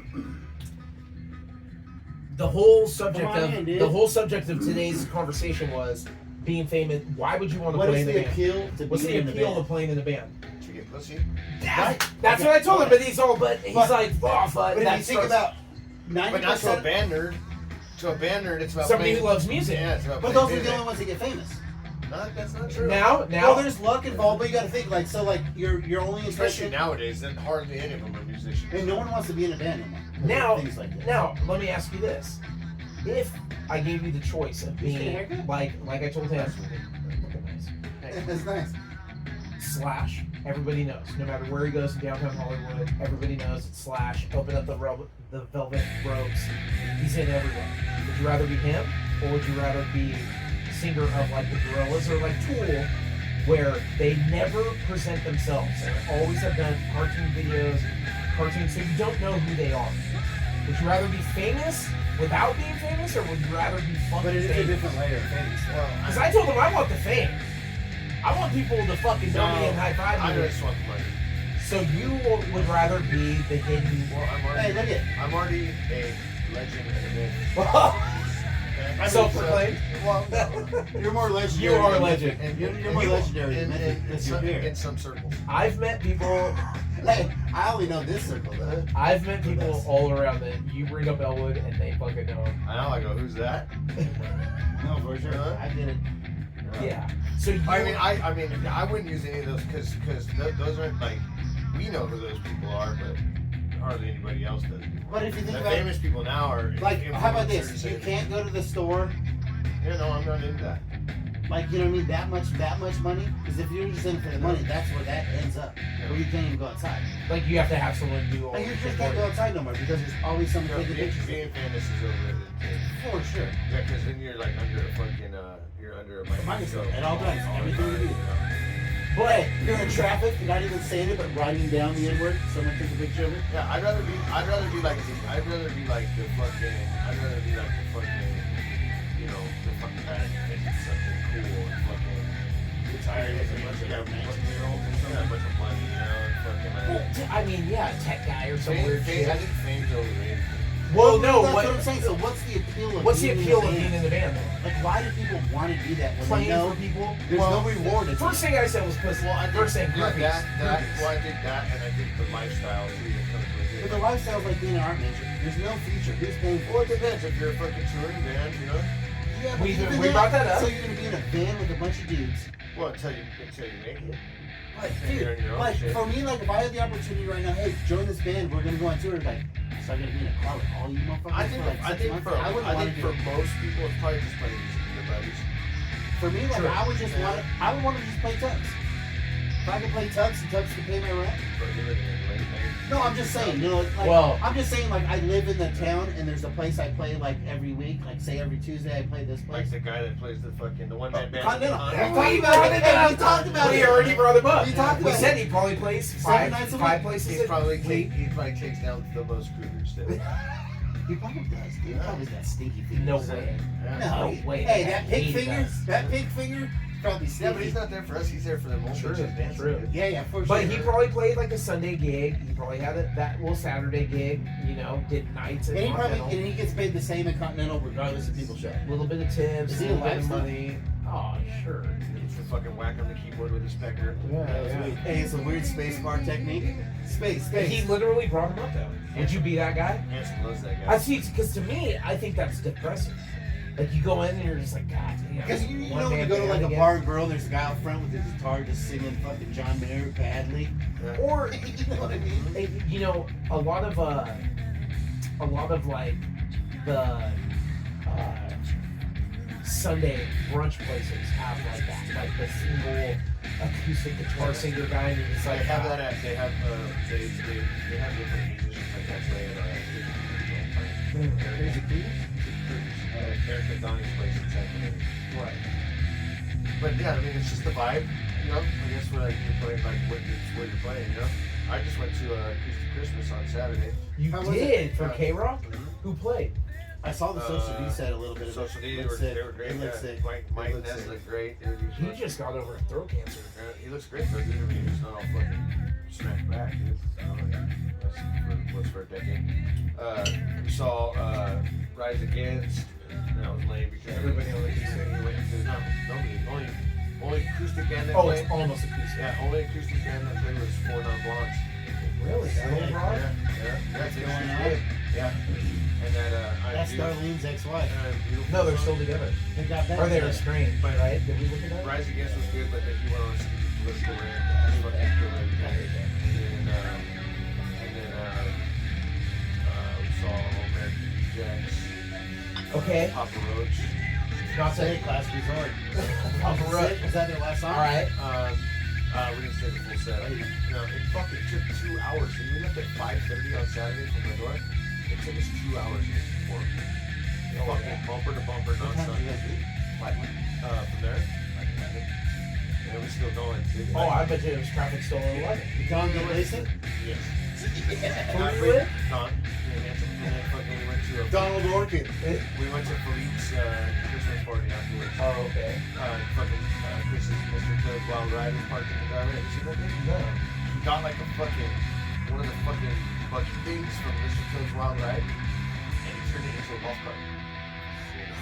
the whole subject Come on in, dude. of today's conversation was being famous. Why would you want to What play is in the the band? appeal to What's be the in the appeal band? of playing in the band? To get pussy. That's what I told him, but he's like, But if you think about But not to a 90%, band nerd. To a band nerd, it's about somebody playing. who loves music. Yeah, it's about but playing those are the music. only ones that get famous. That's not true. Now, Well, there's luck involved, but you gotta think like your only Especially intention. nowadays, then hardly any of them are musicians. And no one wants to be in a band anymore. now, Things like that. now, let me ask you this: if I gave you the choice of Did you get a being haircut? like I told him, That's nice. Slash, everybody knows. No matter where he goes in downtown Hollywood, everybody knows it's Slash. Open up the velvet ropes. He's in everywhere. Would you rather be him, or would you rather be singer of like the Gorillaz or like Tool, where they never present themselves? They always have done cartoon videos, cartoons, so you don't know who they are. Would you rather be famous without being famous, or would you rather be fucking But it is a famous? different layer of famous. Because I told him I want the fame. I want people to fucking know me and high five I me. just want the money. So you would rather be the hidden. Well, Hey, look at. I'm already a legend and a myth. Okay? Self-proclaimed. Well, You're more legendary. You are a than- legend. You're more legendary than Mythic, because you're here. in some circles. I've met people. Hey, I only know this circle though. I've met people all around that you bring up Elwood and they fucking know him. I know. I go, who's that? No, for sure. I did it. Yeah. So you. I mean, I wouldn't use any of those because those aren't like we know who those people are, but hardly anybody else does. But if you think The about famous people now are like, how about this? influencers You and- can't go to the store, Yeah, no, I'm not into that. like, you know what I mean, that much money. Because if you're just in for the money, that's where that ends up. Where you can't even go outside. Like you have to have someone do all. Like, you the just can't go outside no more because there's always someone You know, taking pictures. being famous is overrated. For sure. Yeah, because then you're like under a fucking you're under a Microscope microscope at all times, the everything you do. know. But you're in traffic, you're not even saying it, but writing down the N-word. Someone took a picture of it. Yeah, I'd rather be like the fucking, I'd rather be like the fucking, you know, the fucking guy that invented something cool and fucking retired as a bunch of 19-year-olds or something, a bunch of money, you know, and fucking Well, I mean, yeah, tech guy or some weird shit. I think fame's overrated. Well, no. That's what I'm What? saying. So what's the appeal of What's the being in appeal a of band? being in the band? Though? Like, why do people want to do that when Playing they know for people. there's no reward? It's First thing I said was pussy. Well, I think First thing, yeah, groupies. I think that, and I think the lifestyle too that comes with But it. the lifestyle's like being an art major. There's no future. Who's paying Well, for it it? depends if you're a fucking touring band, you know. Yeah, We- even we brought that up. So you're gonna be in a van with a bunch of dudes. Well, until you make it. Like, And you're in dude, your own like shit. for me, like if I had the opportunity right now, hey, join this band, we're gonna go on tour. Like, so I'm gonna be in a car with all you motherfuckers I think for like 6 months. I wouldn't I want think to for do it. most people it's probably just playing music with their buddies. For me, like True. I would just Yeah. want to. I would want to just play tux. If I could play tux and tux can pay my rent. But you're living in Atlanta. No, I'm just saying. You know, like Well- I'm just saying. Like I live in the town, and there's a place I play like every week. Like say every Tuesday, I play this place. Like the guy that plays the fucking the one man band. Continental. We talked about We it. already brought him up. We talked We about said it. he probably plays 7 five nights a five week. places. He a probably week. takes down the most cougars too. He probably does, dude. He probably got stinky fingers. No way. No, No way. Hey, I that pig hate finger, that. that pig finger, probably stinky. Yeah, but he's not there for us. He's there for them. True, Dancing, true. dude. Yeah, for sure. But he probably played like a Sunday gig. He probably had that little Saturday gig. You know, did nights at and he Continental. probably and he gets paid the same at Continental regardless of people show. A little bit of tips, Is a he a little bit of live money. Oh, sure. He used to fucking whack on the keyboard with his pecker. Yeah, That was yeah. weird. Hey, it's a weird space bar technique. Space. He literally brought him up though. Would you be that guy? Hanson loves that guy. I see, because to me, I think that's depressing. Like you go in and you're just like, God damn. Because you know one when you man go to band like a again. bar and grill, there's a guy out front with his guitar just singing fucking John Mayer badly. Or You know what I mean? you know, a lot of like the Sunday brunch places have like that, like the single acoustic guitar singer guy, and it's They like have that at, they have different musicians like that play at Crazy Crew? Eric McDonald's place in Sacramento. right. But yeah, I mean, it's just the vibe, you know. I guess when you're playing, like what you're playing, you know. I just went to Acoustic Christmas on Saturday. You How was did it? for K-Rock? Who played? I saw the Social D set a little bit of Social D, it. they were great. It looks Yeah. sick. Mike It looks Ness sick. looked great. Dude, He just got over throat cancer. he looks great though, dude. I mean, he's not all fucking smacked back, dude. That's for a decade. We saw Rise Against. That was lame because everybody on the East End went to only acoustic band that Oh, played. it's almost acoustic. Yeah, only acoustic band that played was Four Non Blondes. Really? Yeah, That yeah, broad? That's she's going on. good. Yeah. And that That's Darlene's ex-wife. No, they're still together. They got that. Or they're together. estranged, But- right? Did we look at that? Rise Against was good, but then he went on a stupid political rant. That's fucking killer. And then we saw American Rejects, Okay. Papa Roach. Not Say saying. Last Resort. Papa Roach. Was that their last song? All right. We didn't say the full set. No, it fucking took 2 hours. We left at 5:30 on Saturday from the door. It took us 2 hours to perform. Fucking bumper to bumper What time nonstop. did you guys leave? From there, and it was still going. Dude. Oh, I bet you it was traffic still at 11. Did Don get wasted? Yes. Where you with? Don. And then fucking we went to Donald Orchid. we went to Philippe's Christmas party afterwards. Oh, okay. Fucking Chris's Mr. Toad's Wild Ride was parked in the driveway. Have you seen that thing? No. He got like a fucking one of the fucking buggy things from Mr. Toad's Wild Ride, and he turned it into a golf cart.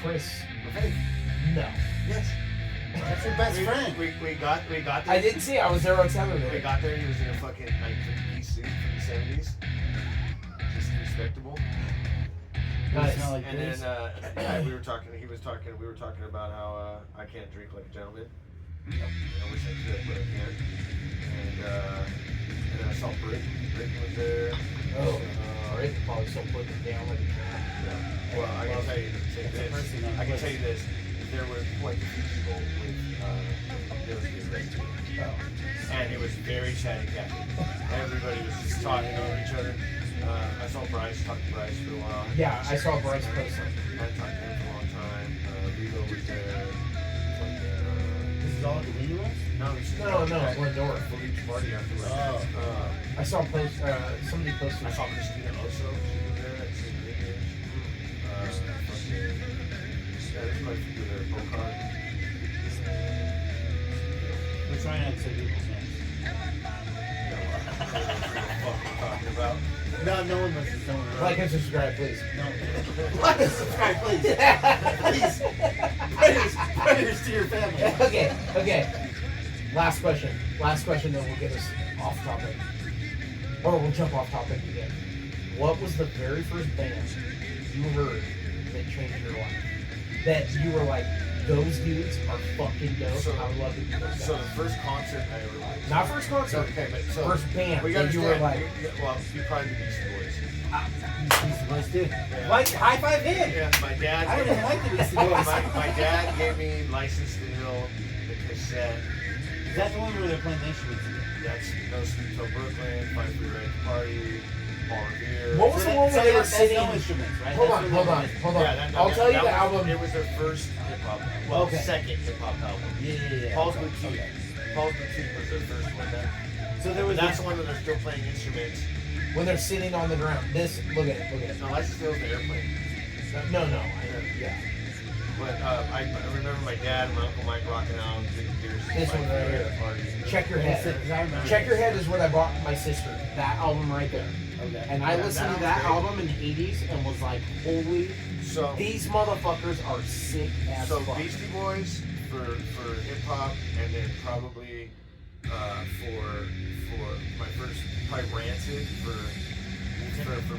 Chris. Okay. No. Yes. That's your best friend. We got there. I didn't see it. I was there on We Saturday. got there. He was in a fucking 1950s suit from the 70s. Just respectable. Nice. Smell like And this. then yeah, we were talking. He was talking. We were talking about how I can't drink like a gentleman. I wish I could, but I can't. And then I saw Brick. Brick was there. Oh, Rick probably still putting it down like a Yeah. Well, I can tell you this. I can tell you this. There were quite a few people with there was a great team. And it was very chatty Cathy. Everybody was just talking over each other. I saw Bryce talk to Bryce for a while. Yeah, I saw Bryce post something. I talked to him for a long time. Rigo was there. This is all at the meeting room? No, this is No, Glendora. Philippe's party afterwards. Oh. I saw post. Somebody posted. I saw Christina Oso. She was there. I'd seen her here. Yeah, there's quite a few there. Bocard. We're trying not to say people's names. Talking about. No one wants to say it. Like and subscribe, please. No. Like and subscribe, please. Please. Prayers to your family. Okay. Last question, then we'll get us off topic. Or we'll jump off topic again. What was the very first band you heard that changed your life? That you were like, those dudes are fucking dope. So- I love to be those guys. So the first concert I ever went to. Not first concert. Okay, but so First band we that gotta you were understand, like, well, you probably the Beastie Boys. Beastie Boys too. Yeah. Like, high five him. Yeah, my dad. I don't even like the Beastie Boys. my dad gave me License to Ill, the cassette. Is that the one where they're playing the instruments again? That's No Sleep Till Brooklyn, Fight for Your Right to Party, Paul Revere. What was the one where they were that's sitting? no instruments, right? Hold That's on. where Yeah, that, I'll tell you that the was, album. It was their first hip hop. Well, Okay. second hip hop album. Yeah. Paul's Boutique. Okay. Paul's Boutique was their first one. So there was That's the one that they're still playing instruments. when they're sitting on the ground. This, look at it. No, I still the airplane. No. Yeah. But I remember my dad and my Uncle Mike rocking out. This one right here. Check Your Head. Check Your Head is what I bought my sister. That album right there. Okay. And I Yeah, listened to that that album in the 80s and was like, holy, So these motherfuckers are sick as So fuck. Beastie Boys for hip hop, and then probably for my first probably Rancid for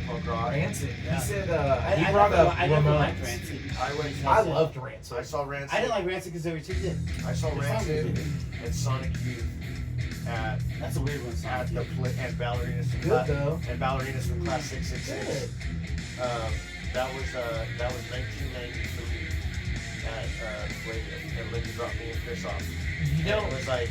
punk rock. Rancid. Yeah. He said, I he brought up never liked Ramones. Rancid. I loved Rancid. I saw Rancid. I didn't like Rancid because they were too good. I saw The songs were Rancid good. and Sonic Youth at That's a weird one. at the and ballerinas from Good though. Class 666. That was 1993 at Flavia, and Linda dropped me and Chris off. You know, And it was like,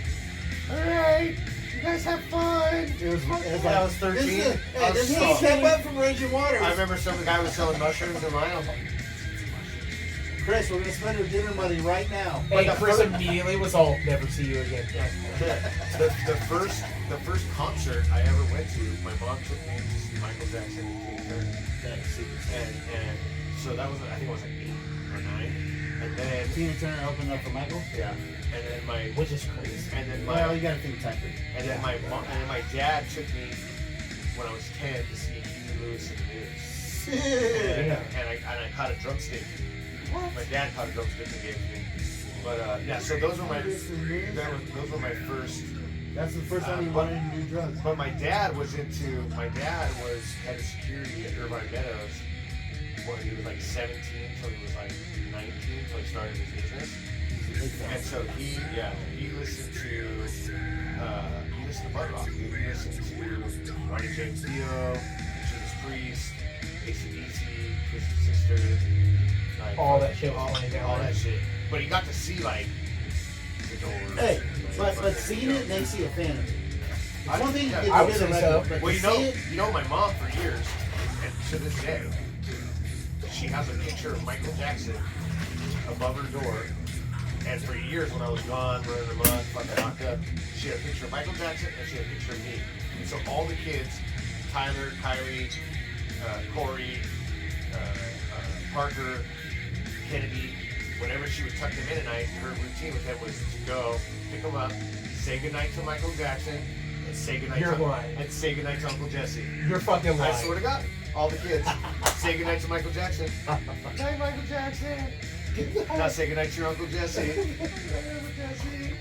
all right, you guys have fun. It was like I was 13. I was This so- is step up from Raging Waters. I remember some guy was selling mushrooms in line. I was like, Chris, we're gonna spend our dinner money right now. hey, the Chris first- immediately was all, never see you again. the first concert I ever went to, my mom took me to see Michael Jackson and Tina Turner. And so that was, I think it was like 8 or 9. And then Tina Turner opened up for Michael. yeah, and then my Which is crazy. and then Well, my you gotta think time. and then my mom and then my dad took me when I was 10 to see Huey Lewis in the news. And I caught a drumstick. My dad caught a drumstick and gave it to me. But yeah, so those were my first. That's the first time you wanted to do drugs. But my dad was head of security at Irvine Meadows when he was like 17 till he was like 19 till he started his business. And so he listened to Bud Rock. He listened to Ronnie James Dio, Judas Priest, AC/DC, Twisted Sister, like, All that shit was playing down all there. that shit. But he got to see like the Doors. Hey, but seeing it makes you a fan of it. It's one thing to get I to would hear the say so. record, but Well, to see it, my mom for years, and to this day, she has a picture of Michael Jackson above her door. And for years, when I was gone, running the mud, fucking locked up, she had a picture of Michael Jackson and she had a picture of me. And so all the kids, Tyler, Kyrie, Corey, Parker, Kennedy, whenever she would tuck them in at night, her routine with them was to go pick them up, say goodnight to Michael Jackson, and say goodnight You're to lying. Uncle Jesse. You're fucking lying. I swear to God, all the kids say goodnight to Michael Jackson. Good night, Michael Jackson. Now say goodnight to your Uncle Jesse. Good night, Uncle Jesse.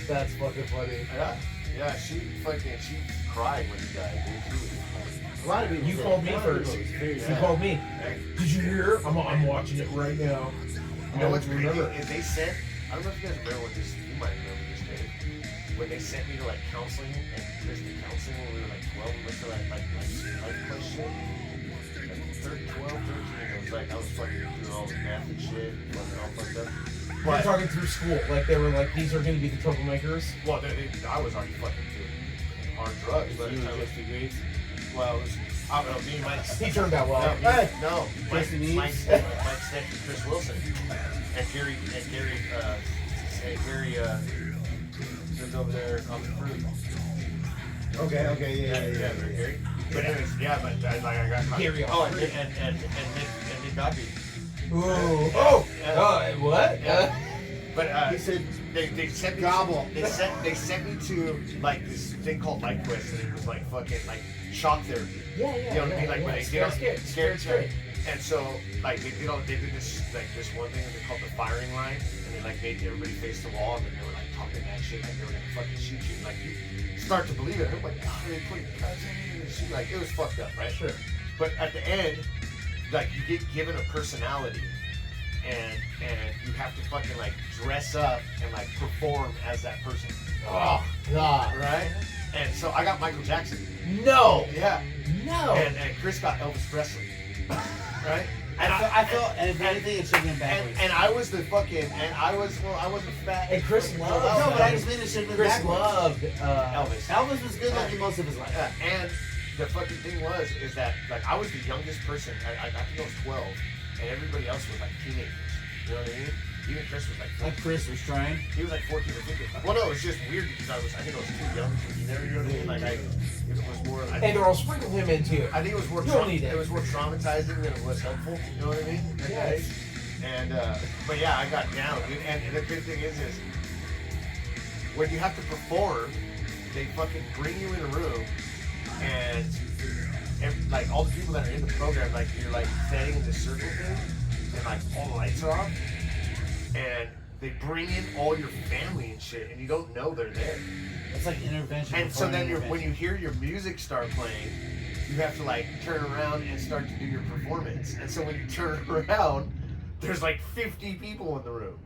That's fucking funny. Yeah, she cried when he died, dude. She a lot of people. You say- called me a lot of first. people is very You sad. called me. Hey, Did you hear? I'm watching it right now. you know what's I crazy remember. is they sent, I don't know if you guys remember when this, you might remember this, Dave, when they sent me to like counseling and Christian counseling when we were like 12, we went to like plus shit. Like 12, 13, it was like I was fucking doing all the math and shit, fucking all fucked up. We're talking through school. Like they were like, these are going to be the troublemakers. Well, I was already fucking doing hard drugs, but You I were was, just degrees. well, it was, I don't know, me and Mike. He turned out well. Hey! No, Mike Justin Eves. Steph and Chris Wilson, and Gary lives over there on the fruit. Okay, yeah. Gary. But anyways, yeah, but I got caught. Gary Oh, on the and Nick Godby. Ooh. Oh. What? Yeah. But He said, they sent me Gobble. they sent me to like this thing called Light Quest, and it was like fucking like shock therapy. Yeah. You know what I mean? Like when they scared. And so like they did this one thing that they called the firing line, and they like made everybody face the wall, and then they were like talking that shit like they were gonna fucking shoot you, and like you start to believe it. I'm like, oh, they put guns in you and shit. Like it was fucked up, right? Sure. But at the end, like you get given a personality, and you have to fucking like dress up and like perform as that person. Oh God. Right? And so I got Michael Jackson. No. Yeah. No. And Chris got Elvis Presley. Right? I felt, and if anything, it should have been backwards. And I was the fucking, and I wasn't fat. And Chris loved. No, but I just mean it should have been Chris backwards. loved Elvis. Elvis was good looking most of his life. And the fucking thing is that like I was the youngest person. I think I was 12, and everybody else was like teenagers. You know what I mean? Even Chris was like Like Chris was trying. he was like 14 or 15. Well, no, it was just weird because I think I was too young to be there. You know what I mean? Like it was more. I And think, they're all sprinkle him into it. I think it was more. You don't need it. It was more traumatizing than it was helpful. You know what I mean? Yes. And but yeah, I got down, dude. And the good thing is when you have to perform, they fucking bring you in a room, and like all the people that are in the program, like you're like standing in this circle thing, and like all the lights are off, and they bring in all your family and shit, and you don't know they're there. It's like intervention. And so before then when intervention. you hear your music start playing, you have to like turn around and start to do your performance. And so when you turn around, there's like 50 people in the room.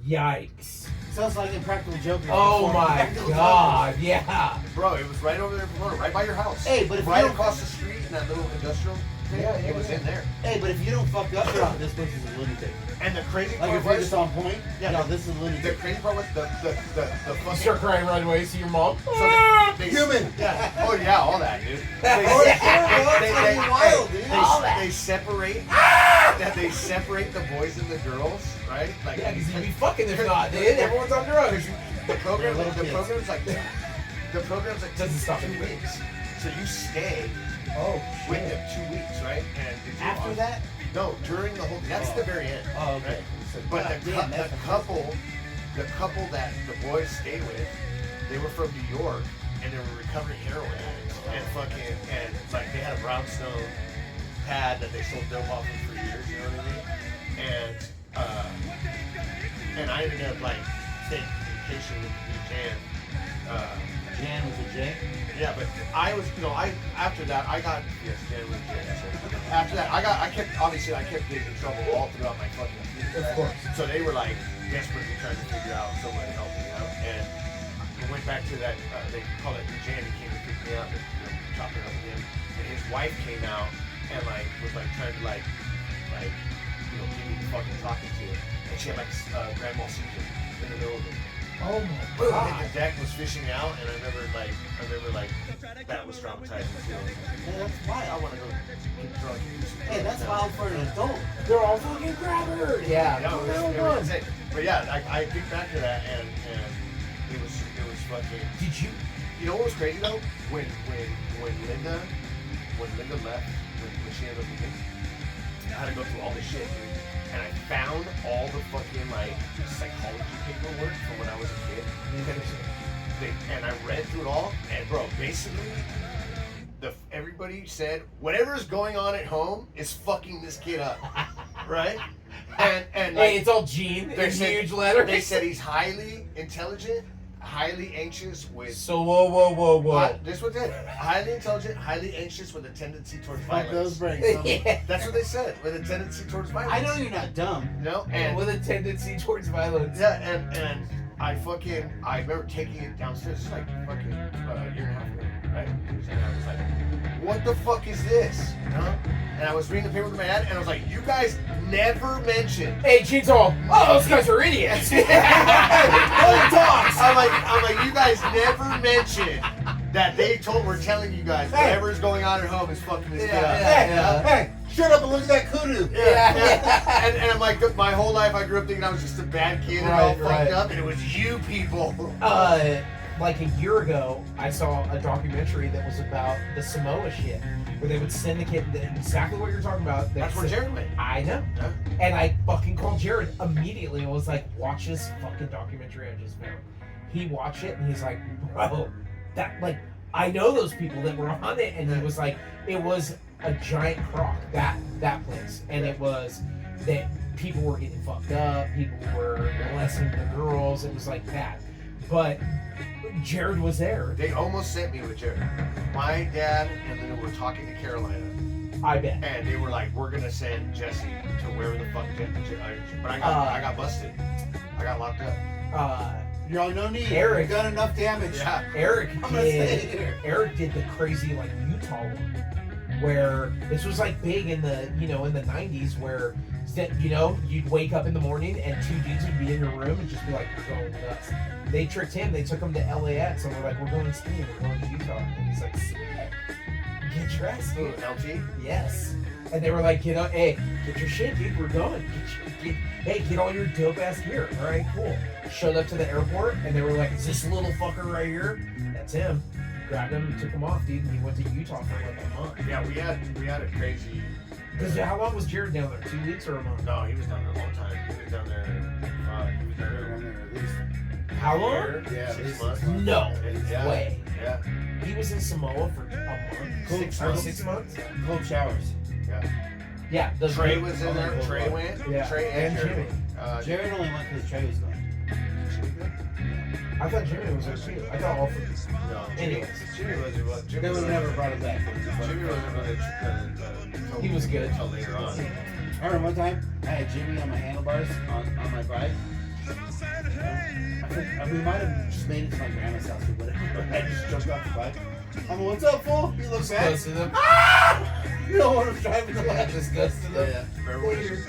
Yikes. So it's like Impractical Jokers. Oh before my Impractical god, Jokers. yeah. Bro, it was right over there, right by your house. Hey, but if right you don't- across the street in that little industrial thing, Yeah, it was in there. Hey, but if you don't fuck up, you're out. This place is a lunatic. And the crazy Like part if you're was, just on point, Yeah, no, the- this is a the lunatic. crazy part was the You fucking. start crying right away, see your mom. So they, Human. Yeah. Oh yeah, all that, dude. Oh, yeah, it's fucking wild, dude. All that. They separate. That they separate the boys and the girls, right? Like Yeah, because you'd be fucking if not, dude. Everyone's on drugs. the program. They're little The kids. program's like Doesn't stop 2 anymore. weeks. So you stay Oh, with them 2 weeks, right? And did you After that? No, during the whole. That's the very end. Oh, okay. Right? So, But God the, damn, the that's couple that the boys stayed with, they were from New York and they were recovering heroin addicts and fucking and like they had a brownstone pad that they sold dope off of for years. You know what I mean? And I ended up like taking communication with Jan. Jan was a J. Yeah, but I was, after that, I got, yes, Jan was Jan. After that, I kept getting in trouble all throughout my fucking Of course. So they were like desperately trying to figure out someone to help me out. And we went back to that, they called it Jan, he came to pick me up and chopped it up with him. And his wife came out and like, was like trying to give me the fucking talking to. And she had like a grand mal seizure in the middle of it. Oh my And god. the deck was fishing out, and I remember that was traumatizing too. Hey, that's I wild. want to go get drunk. And do some Hey, that's drugs now. wild for an adult. They're all fucking grabber. Yeah. No, it was insane. But yeah, I think back to that, and it was fucking. Did you? You know what was crazy though? When Linda left, when she ended up leaving, I had to go through all this shit, dude. And I found all the fucking like psychology paperwork from when I was a kid. And I read through it all, and bro, basically, everybody said whatever's going on at home is fucking this kid up, right? And like, Hey, it's all Gene they in said- huge letters. They said he's highly intelligent, highly anxious with. So whoa. This was it. Highly intelligent, highly anxious with a tendency towards Fuck those violence. brains. Yeah. That's what they said. With a tendency towards violence. I know you're not dumb. No, And and with a tendency towards violence. yeah, and I remember taking it downstairs. It's like fucking a year and a half ago, right? And I was like, what the fuck is this? You know? And I was reading the paper with my dad, and I was like, you guys never mentioned. Hey, Gene's all, oh, those guys are idiots. I'm like, you guys never mentioned that we're telling you guys whatever's going on at home is fucking this kid up. Hey, shut up and look at that kudu. Yeah. And I'm like, my whole life I grew up thinking I was just a bad kid and all Right, fucked right. up, and it was you people. Like a year ago, I saw a documentary that was about the Samoa shit, where they would send the kid exactly what you're talking about. That's where Jared went. I know. Yeah. And I fucking called Jared immediately and was like, watch this fucking documentary I just found. He watched it and he's like, bro, that, like, I know those people that were on it. And he was like, it was a giant crock, that place. And it was that people were getting fucked up, people were molesting the girls. It was like that. But Jared was there. They almost sent me with Jared. My dad and then were talking to Carolina, I bet. and they were like, "We're gonna send Jesse to wherever the fuck." But I got busted. I got locked up. You're on no need. Eric. You've done enough damage. Yeah. Eric I'm gonna stay did. here. Eric did the crazy like Utah one, where this was like big in the in the 90s, where you'd wake up in the morning and two dudes would be in your room and just be like, "You're going nuts." They tricked him. They took him to LAX and we're like, "We're going skiing. We're going to Utah." And he's like, "Sick. Get dressed, Ooh, dude." LT. Yes. And they were like, hey, get your shit, dude. We're going. Hey, get all your dope ass gear. All right, cool. Showed up to the airport, and they were like, is this little fucker right here? That's him. Grabbed him and took him off, dude. And he went to Utah for like a month. Yeah, we had a crazy. Because how long was Jared down there? 2 weeks or a month? No, he was down there a long time. He was down there. He was down there at least. How long? Yeah, 6 months. No Yeah. way. Yeah. He was in Samoa for a month. Cool. 6 months? Cold showers. Yeah. The Trey was in there. Oh, Trey wow. went. Yeah. Trey and And Jimmy. Jared only went because Trey was going. I thought Jimmy was there too. I thought all three. No. Anyways. Jimmy wasn't. They Jimmy would have never brought him back. Jimmy wasn't really. He was good. Until later on. I remember one time I had Jimmy on my handlebars on my bike. We might have just made it to my grandma's house or whatever. I just jumped off the bike. I'm like, what's up, fool? He looks back. Goes to them. You know what I'm driving the Yeah, bike. just goes to them. Yeah. Remember when you took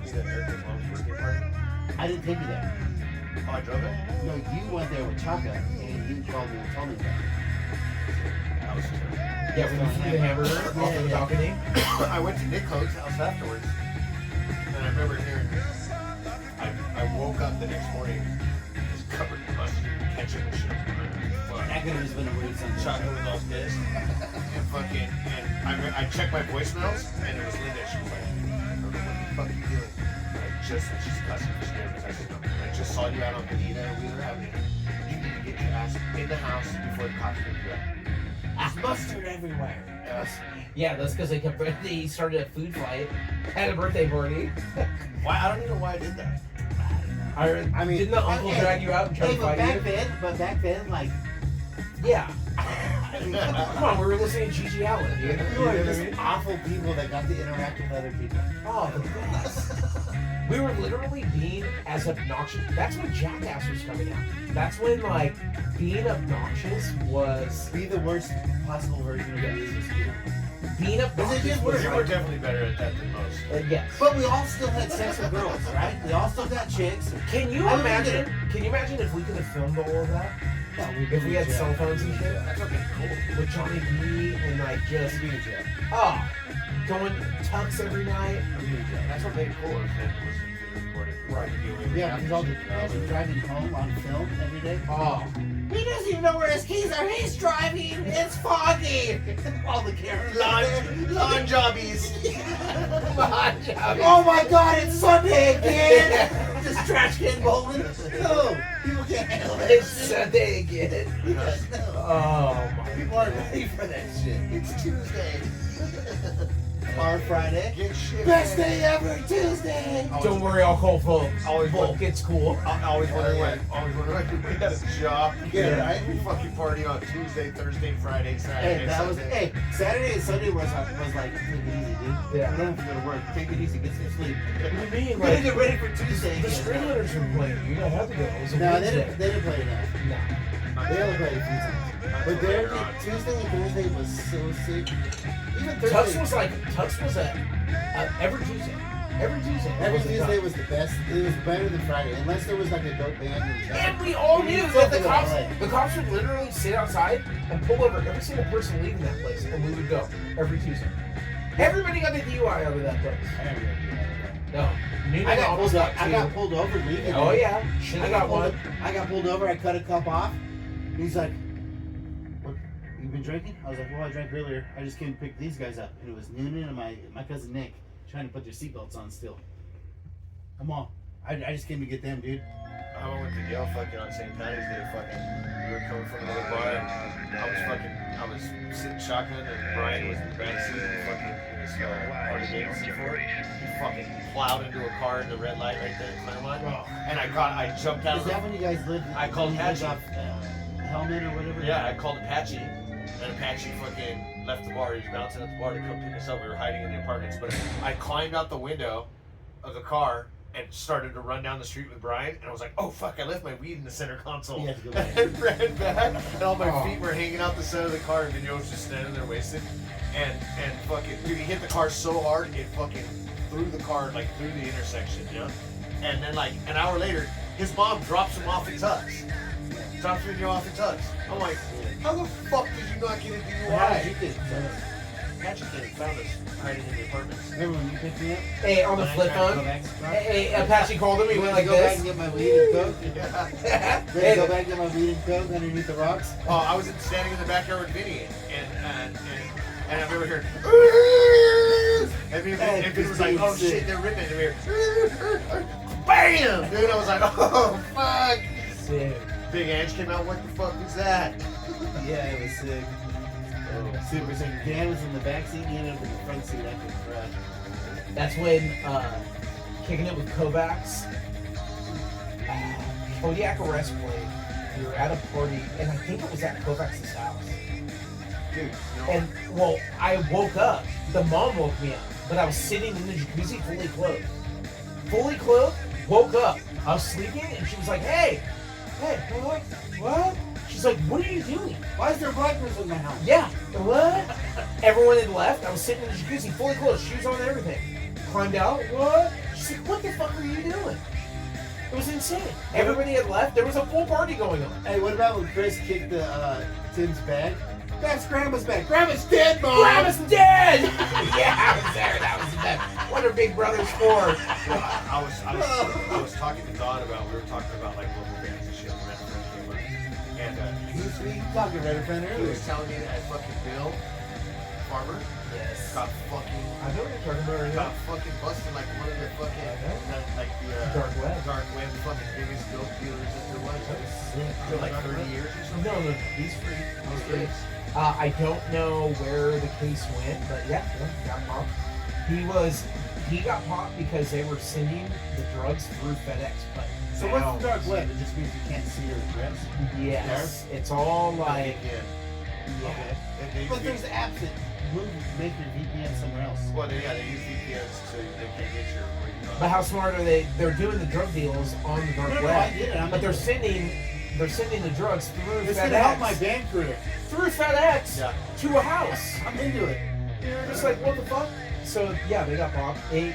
me to Erica's mom's birthday party? I didn't take you there. Oh, I drove it? No, you went there with Chaka and you called me and told me that. That was terrible. Yeah, when you flew the hamburger off the balcony. I went to Nick Hope's house afterwards, and I remember hearing. I woke up the next morning just covered in mustard, ketchup, and shit. That could have just been a weird Sunday. Chocolate was all pissed, and I checked my voicemails, and it was Linda. She was like, "What the fuck are you doing?" She's cussing. I just saw you out on Bonita and Wheeler Avenue. You need to get your ass in the house before the cops pick you up. There's mustard everywhere. Yes. Yeah, that's because he started a food fight at a birthday party. Why? I don't even know why I did that. I mean, didn't the uncle drag you out and try to but fight you? back then, like, Yeah. Come on, we were listening to Gigi Allen, dude. You know we what were I just mean? awful people that got to interact with other people. Oh, the best. We were literally being as obnoxious. That's when Jackass was coming out. That's when, like, being obnoxious was... Be the worst possible version of you. Being obnoxious was... You were definitely better at that than most. Yes. But we all still had sex with girls, right? We all still got chicks. Can you I imagine? Can you imagine if we could have filmed all of that? No, If we had cell phones and shit? That's okay, cool. With Johnny B and, like, just... Oh, going tux every night. That's what made it cool. Was to record it. Right. Yeah, because all the guys are driving home on film every day. Oh. He doesn't even know where his keys are. He's driving. It's foggy. All the cameras. Lawn jobbies. Oh my God! It's Sunday again. This trash can bowling. No, people can't handle it. It's Sunday again. No. Oh, my People aren't ready for that shit. It's Tuesday. Or Friday. Get shit. Best day ever, Tuesday. Don't worry, I'll call Volk. Always Volk, it's cool. I always wondering when we had a job. Yeah, right? We fucking party on Tuesday, Thursday, Friday, Saturday. Hey, that was Sunday. Saturday and Sunday was like take it easy, dude. Yeah. We don't have to go to work. Take it easy, get some sleep. What do you mean? We gotta Like, get ready for Tuesday. the again. Streamliners were playing. You don't have to go. It was a No, Wednesday. they didn't play enough. No. They only played a few times. But Later their on. Tuesday and Thursday was so sick. Even Thursday. Tux was every Tuesday. Every Tuesday. Every was a Tuesday Tux. was the best. It was better than Friday, unless there was like a dope band. And we all We knew knew that the something was cops would literally sit outside and pull over every single person leaving that place, and we would go every Tuesday. Everybody got the DUI out of that place. I never did that. No. Nina I got almost pulled up. got I two. got pulled over leaving. Oh yeah. Should have got one. I got pulled over. I cut a cup off. He's like, "What? You been drinking?" I was like, "Well, I drank earlier. I just came to pick these guys up." And it was Noonan and my cousin Nick trying to put their seatbelts on still. Come on. I just came to get them, dude. I went to Yale fucking on St. Patty's Day. We were coming from another bar, and I was sitting shotgun, and Brian was in the back seat, and in his Harley Davidson for it. He fucking plowed into a car in the red light right there in Claremont, and I jumped out. Is that when you guys lived? I called when you lived Hatchie. off Helmet or whatever? Yeah, I called Apache, and Apache fucking left the bar. He was bouncing at the bar to come pick us up. We were hiding in the apartments, but I climbed out the window of the car and started to run down the street with Brian, and I was like, oh fuck, I left my weed in the center console. You had to go back. And ran back, and all my feet were hanging out the side of the car, and Vigneault was just standing there wasted. And fucking, dude, he hit the car so hard, it fucking threw the car, like, through the intersection, you know? And then, like, an hour later, his mom drops him off at Tux. Drops Vigneault off at Tux. I'm like, how the fuck did you not get a How did DUI? you get Patrick came and found us hiding in the apartments. Remember when you picked me up? Hey, on the When I flip tried to go phone. back to the car? Hey, Apache called him. He went like go back this. and get my weed and coke. Yeah. Then go back and get my weed and coke underneath the rocks. Oh, I was standing in the backyard with Vinny, and I remember hearing, and Vinny was like, oh shit, they're ripping, and we hear, bam! Dude, I was like, oh fuck! Sick. Big Ange came out, what the fuck was that? Yeah, it was sick. Super sick. Dan was in the back seat, he ended up in the front seat after the crash. That's when kicking it with Kovacs. Kodiak arrest plate. We were at a party, and I think it was at Kovacs' house. Dude, no. And well, I woke up. The mom woke me up, but I was sitting in the jacuzzi fully clothed. Fully clothed. Woke up. I was sleeping, and she was like, "Hey, what? She's like, "What are you doing?" Why is there black person in the house? Yeah. What? Everyone had left. I was sitting in the jacuzzi, fully clothed, shoes on and everything. Climbed out. What? She's like, "What the fuck are you doing?" It was insane. Everybody had left. There was a full party going on. Hey, what about when Chris kicked the Tim's bag? That's Grandma's bag. Grandma's dead, Mom! Grandma's dead! Yeah, I was there. That was the best. What are Big Brothers for? I was talking to Don about, we were talking about like local bands and shit, and Red Friend came up, and Who's we talking Red Friend he earlier? was telling me that fucking Bill Farmer Yes. got fucking I know what you're talking about right now. got fucking busted like one of the fucking like the Dark web. fucking biggest dope dealers that there was. That was sick. For like 30 years or something. No, he's free. He's free. Yes. I don't know where the case went, but yeah, got popped. He got popped because they were sending the drugs through FedEx. But So what's the dark web? It just means you can't see your address? Yes, it's all like Yeah. yeah. And they But use there's apps that make your VPN somewhere else. well, they use VPNs so they can't get your. But how smart are they? They're doing the drug deals on the dark No, web, I get it. but they're sending the drugs through It's FedEx. gonna help my band career. Through FedEx Yeah. to a house. I'm into it. You're just like, what the fuck? So yeah, they got popped. He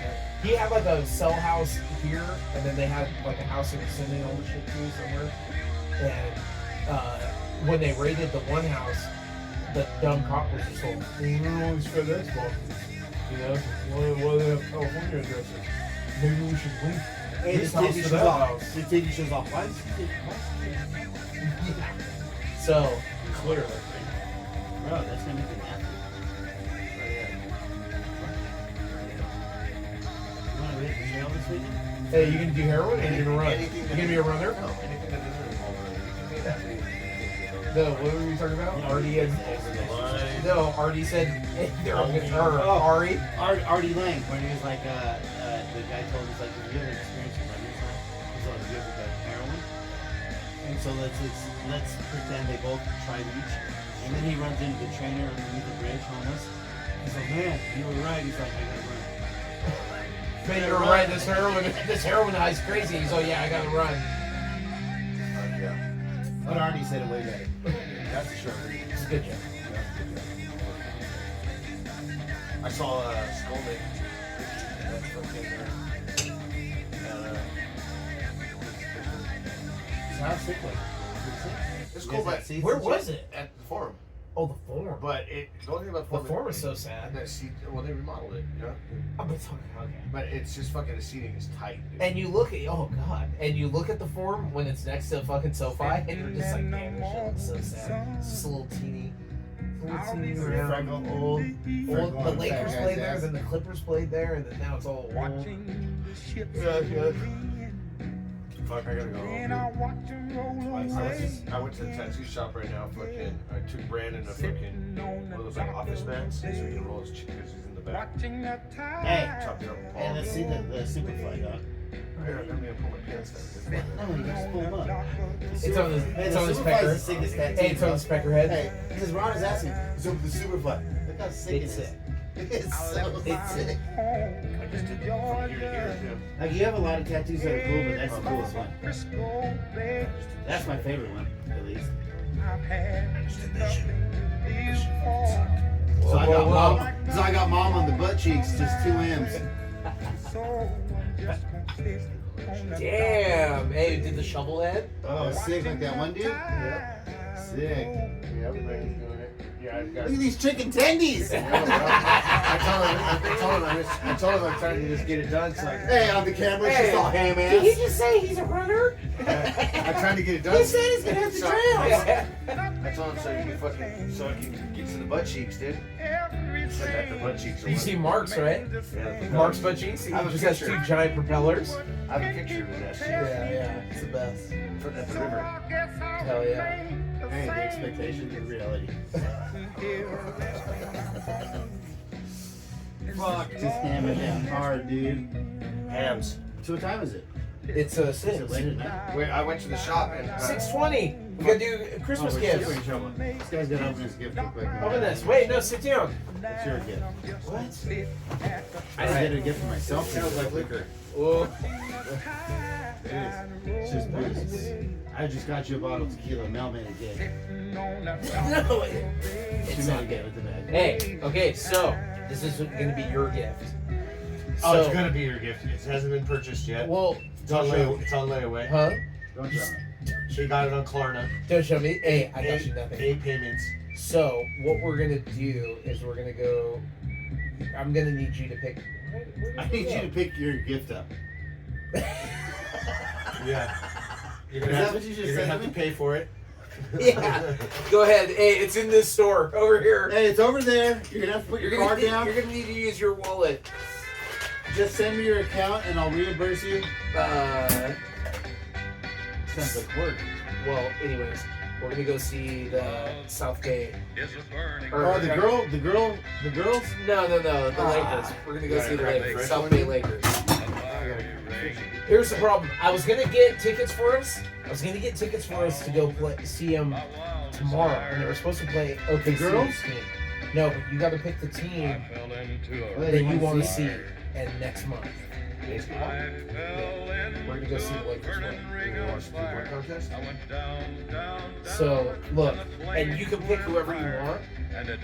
had like a cell house here, and then they had like a house they were sending all the shit to somewhere. And when they raided the one house, the dumb cop was just like, "We don't know these FedEx boxes. You know, why do they have California addresses? Maybe we should link Hey, this this house TV to shows that off. house." This TV shows off. Why is it? Yeah. So clearly. Bro, that's gonna make me happy. You wanna raid the trail this weekend? Hey, you gonna do heroin or you gonna run? Anything You that- gonna be a runner? No, anything that doesn't involve running. You can be that way. No, what were we talking about? Yeah. Artie and Over the line. no, Artie said they're or Oh. Ari. Artie Lang, when he was like, the guy told us like, if you have experience with running, he's like, you have like heroin. And so let's pretend they both tried each. And then he runs into the trainer underneath the bridge, homeless. He's like, man, you were right. He's like, I gotta run. Man, you're right. This heroin high's crazy. He's like, yeah, I gotta run. Yeah. But Artie said it way better. That's a sure. It's a good job. I saw Skolnick. That's fucking. So how sick was it? It's You cool, guys but had seats Where and was shit? it? at the forum. Oh, the form. But the only thing about The form is so sad. That seat, well, they remodeled it, you know. Oh, but it's okay. But it's just fucking the seating is tight. Dude. And you look at and you look at the form when it's next to fucking SoFi, and you're just like, damn, this shit looks so sad. It's just a little teeny round. Freckle, old. Well, the fat Lakers guy's played there, ass. then the Clippers played there, and then now it's all old. Yeah. Fuck, I gotta go. I went to the tattoo shop right now. Fucking, I took Brandon a fucking one of those like office mats so he can roll his chicken because he's in the back. Hey, Chopped it up with hey, Paul. let's see the Superfly dog. Here, I'm gonna pull my pants down. No, you just pull him up. It's on his, Hey, it's the on his Superfly's pecker. the sickest tattoo. Hey, it's on his pecker head. Hey, because Ron is asking, so the Superfly. Look how sick it It's is. sick. It's so It's sick. I just did it from ear to ear too. Like, you have a lot of tattoos that are cool, but that's the coolest one. That's my favorite one, at least. So I got Whoa. mom. So I got mom on the butt cheeks, just 2 M's. Damn. Hey, did the shovel head? Oh, sick, like that one dude. Yeah. Sick. Yeah, everybody's doing it. Yeah, I've got. Look at these chicken tendies. I told him I'm trying to just get it done. So Hey, on the camera, she's all ham Did he ass. just say he's a runner? I'm trying to get it done. He said he's gonna have the trails. I told him so you can fucking so I can get to the butt cheeks, dude. So that the butt cheeks. You see Mark's, right? Yeah, Mark's butt cheeks. He I have a just has picture. 2 giant propellers. I have a picture of his ass. Yeah, it's the best. From at the river. Hell yeah. Hey, the expectations of reality. Fuck. Just ham it down hard, dude. Hams. So what time is it? It's Is it 6. late at night? Wait, I went to the shop and 6:20. We gotta do Christmas we're gifts. super in trouble. This guy's gonna open his gift real quick. Open this. Wait, no, sit down. It's your gift. What? I didn't get a gift for myself. sounds like liquor. Whoa. It is. It's just booze. I just got you a bottle of tequila. Mel made it gay. No, She it's made not it gay with the bag. Hey, okay, so this is gonna be your gift. Oh, So, it's gonna be your gift. It hasn't been purchased yet. well, It's on layaway. huh? Don't show me. She got it on Klarna. Don't show me. Hey, I got you nothing. 8 payments. So what we're gonna do is we're gonna go. I'm gonna need you to pick. I need you to pick your gift up. Yeah. You're Is gonna that have, what you just you're said gonna have to to me? pay for it. Yeah. Go ahead. Hey, it's in this store over here. Hey, it's over there. You're gonna have to put your card down. You're gonna need to use your wallet. Just send me your account and I'll reimburse you. Sounds like work. Well, anyways, we're gonna go see the South Bay. Oh, the girls. No, the Lakers. We're gonna go You see the gotta grab the Lakers. fresh South one? Bay Lakers. Here's the problem. I was gonna get tickets for us. To go see them tomorrow, and they were supposed to play OKC girls? team. No, but you got to pick the team that you want to see, and next month. Yeah. We're gonna go see the Lakers play. You gonna watch the 3-point contest? So look, and you can pick whoever you want.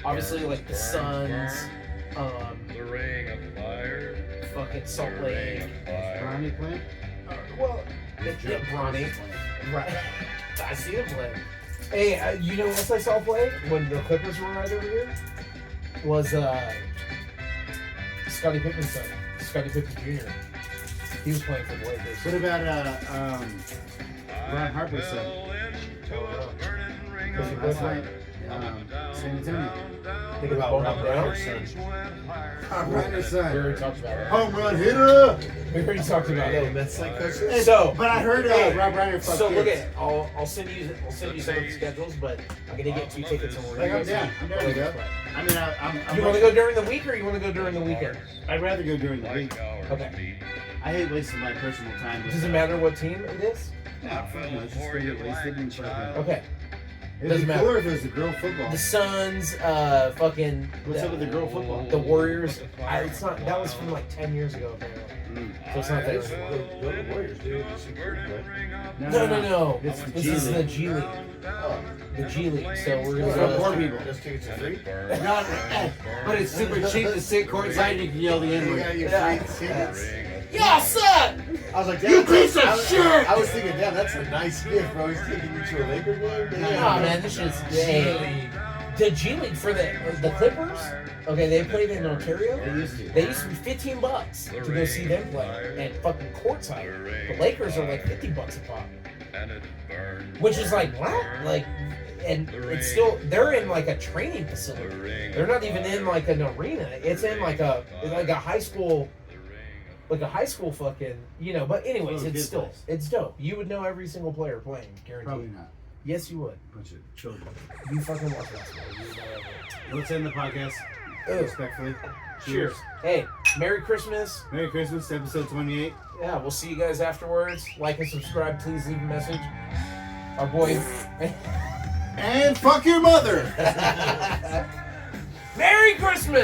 Obviously, like the Suns, fucking Salt Lake. Brownie plant? Well, yeah, Bronny. Right. I see him play. Hey, you know what else I saw play when the Clippers were right over here? Was Scottie Pippen's son, Scottie Pippen Jr. He was playing for the Lakers. What about Ron Harper's son? Was he both right? San Antonio. Think about Bowman Brown. Ron Harper's We son. already talked about it. Home run hitter. We already talked about it. That's like coach. So, But I heard hey, Rob Reiner fucked so look kids. at it. I'll send you some of the schedules, but I'm gonna get 2 tickets and we're Like, gonna I'm go down. see I'm the down to Lakers go. play. I mean, I'm You want to go during the week or you want to go during the weekend? I'd rather go during the week. Okay. I hate wasting my personal time. With Does it matter what team it is? Nah, fuck no. It's just gonna get wasted and fucking. Okay. It'd Doesn't be matter. cooler if it was a girl football. The Suns, fucking. What's up with the girl football? The Warriors. It's not. That was from like 10 years ago, apparently. So it's not there. Go to the Warriors, dude. You see pretty good. No. It's the This G is the League. G League. Oh. The G League. So we're gonna For go. poor people. Those tickets are free? Not, but it's super cheap to sit courtside and you can yell the N You got word. your Yeah. free tickets? Yeah, son. I was like, You damn, piece of I was- shit! I was thinking, damn, that's a nice gift, bro. He's taking you to a Laker game. Damn. Nah, man, this is the G League for the Clippers. Okay, they played in Ontario. They used to. They used to be $15 to go see them play, and fucking courtside. The Lakers are like $50 a pop, which is like what? Like, and it's still they're in like a training facility. They're not even in like an arena. It's in like a high school. Like a high school fucking, but anyways, Little it's kid still, place. it's dope. You would know every single player playing, guaranteed. Probably not. Yes, you would. Bunch of children. You fucking watch basketball. You would know everyone. Let's end the podcast Ugh. respectfully. Cheers. Hey, Merry Christmas. Merry Christmas, episode 28. Yeah, we'll see you guys afterwards. Like and subscribe. Please leave a message. Our boy. And fuck your mother! Merry Christmas!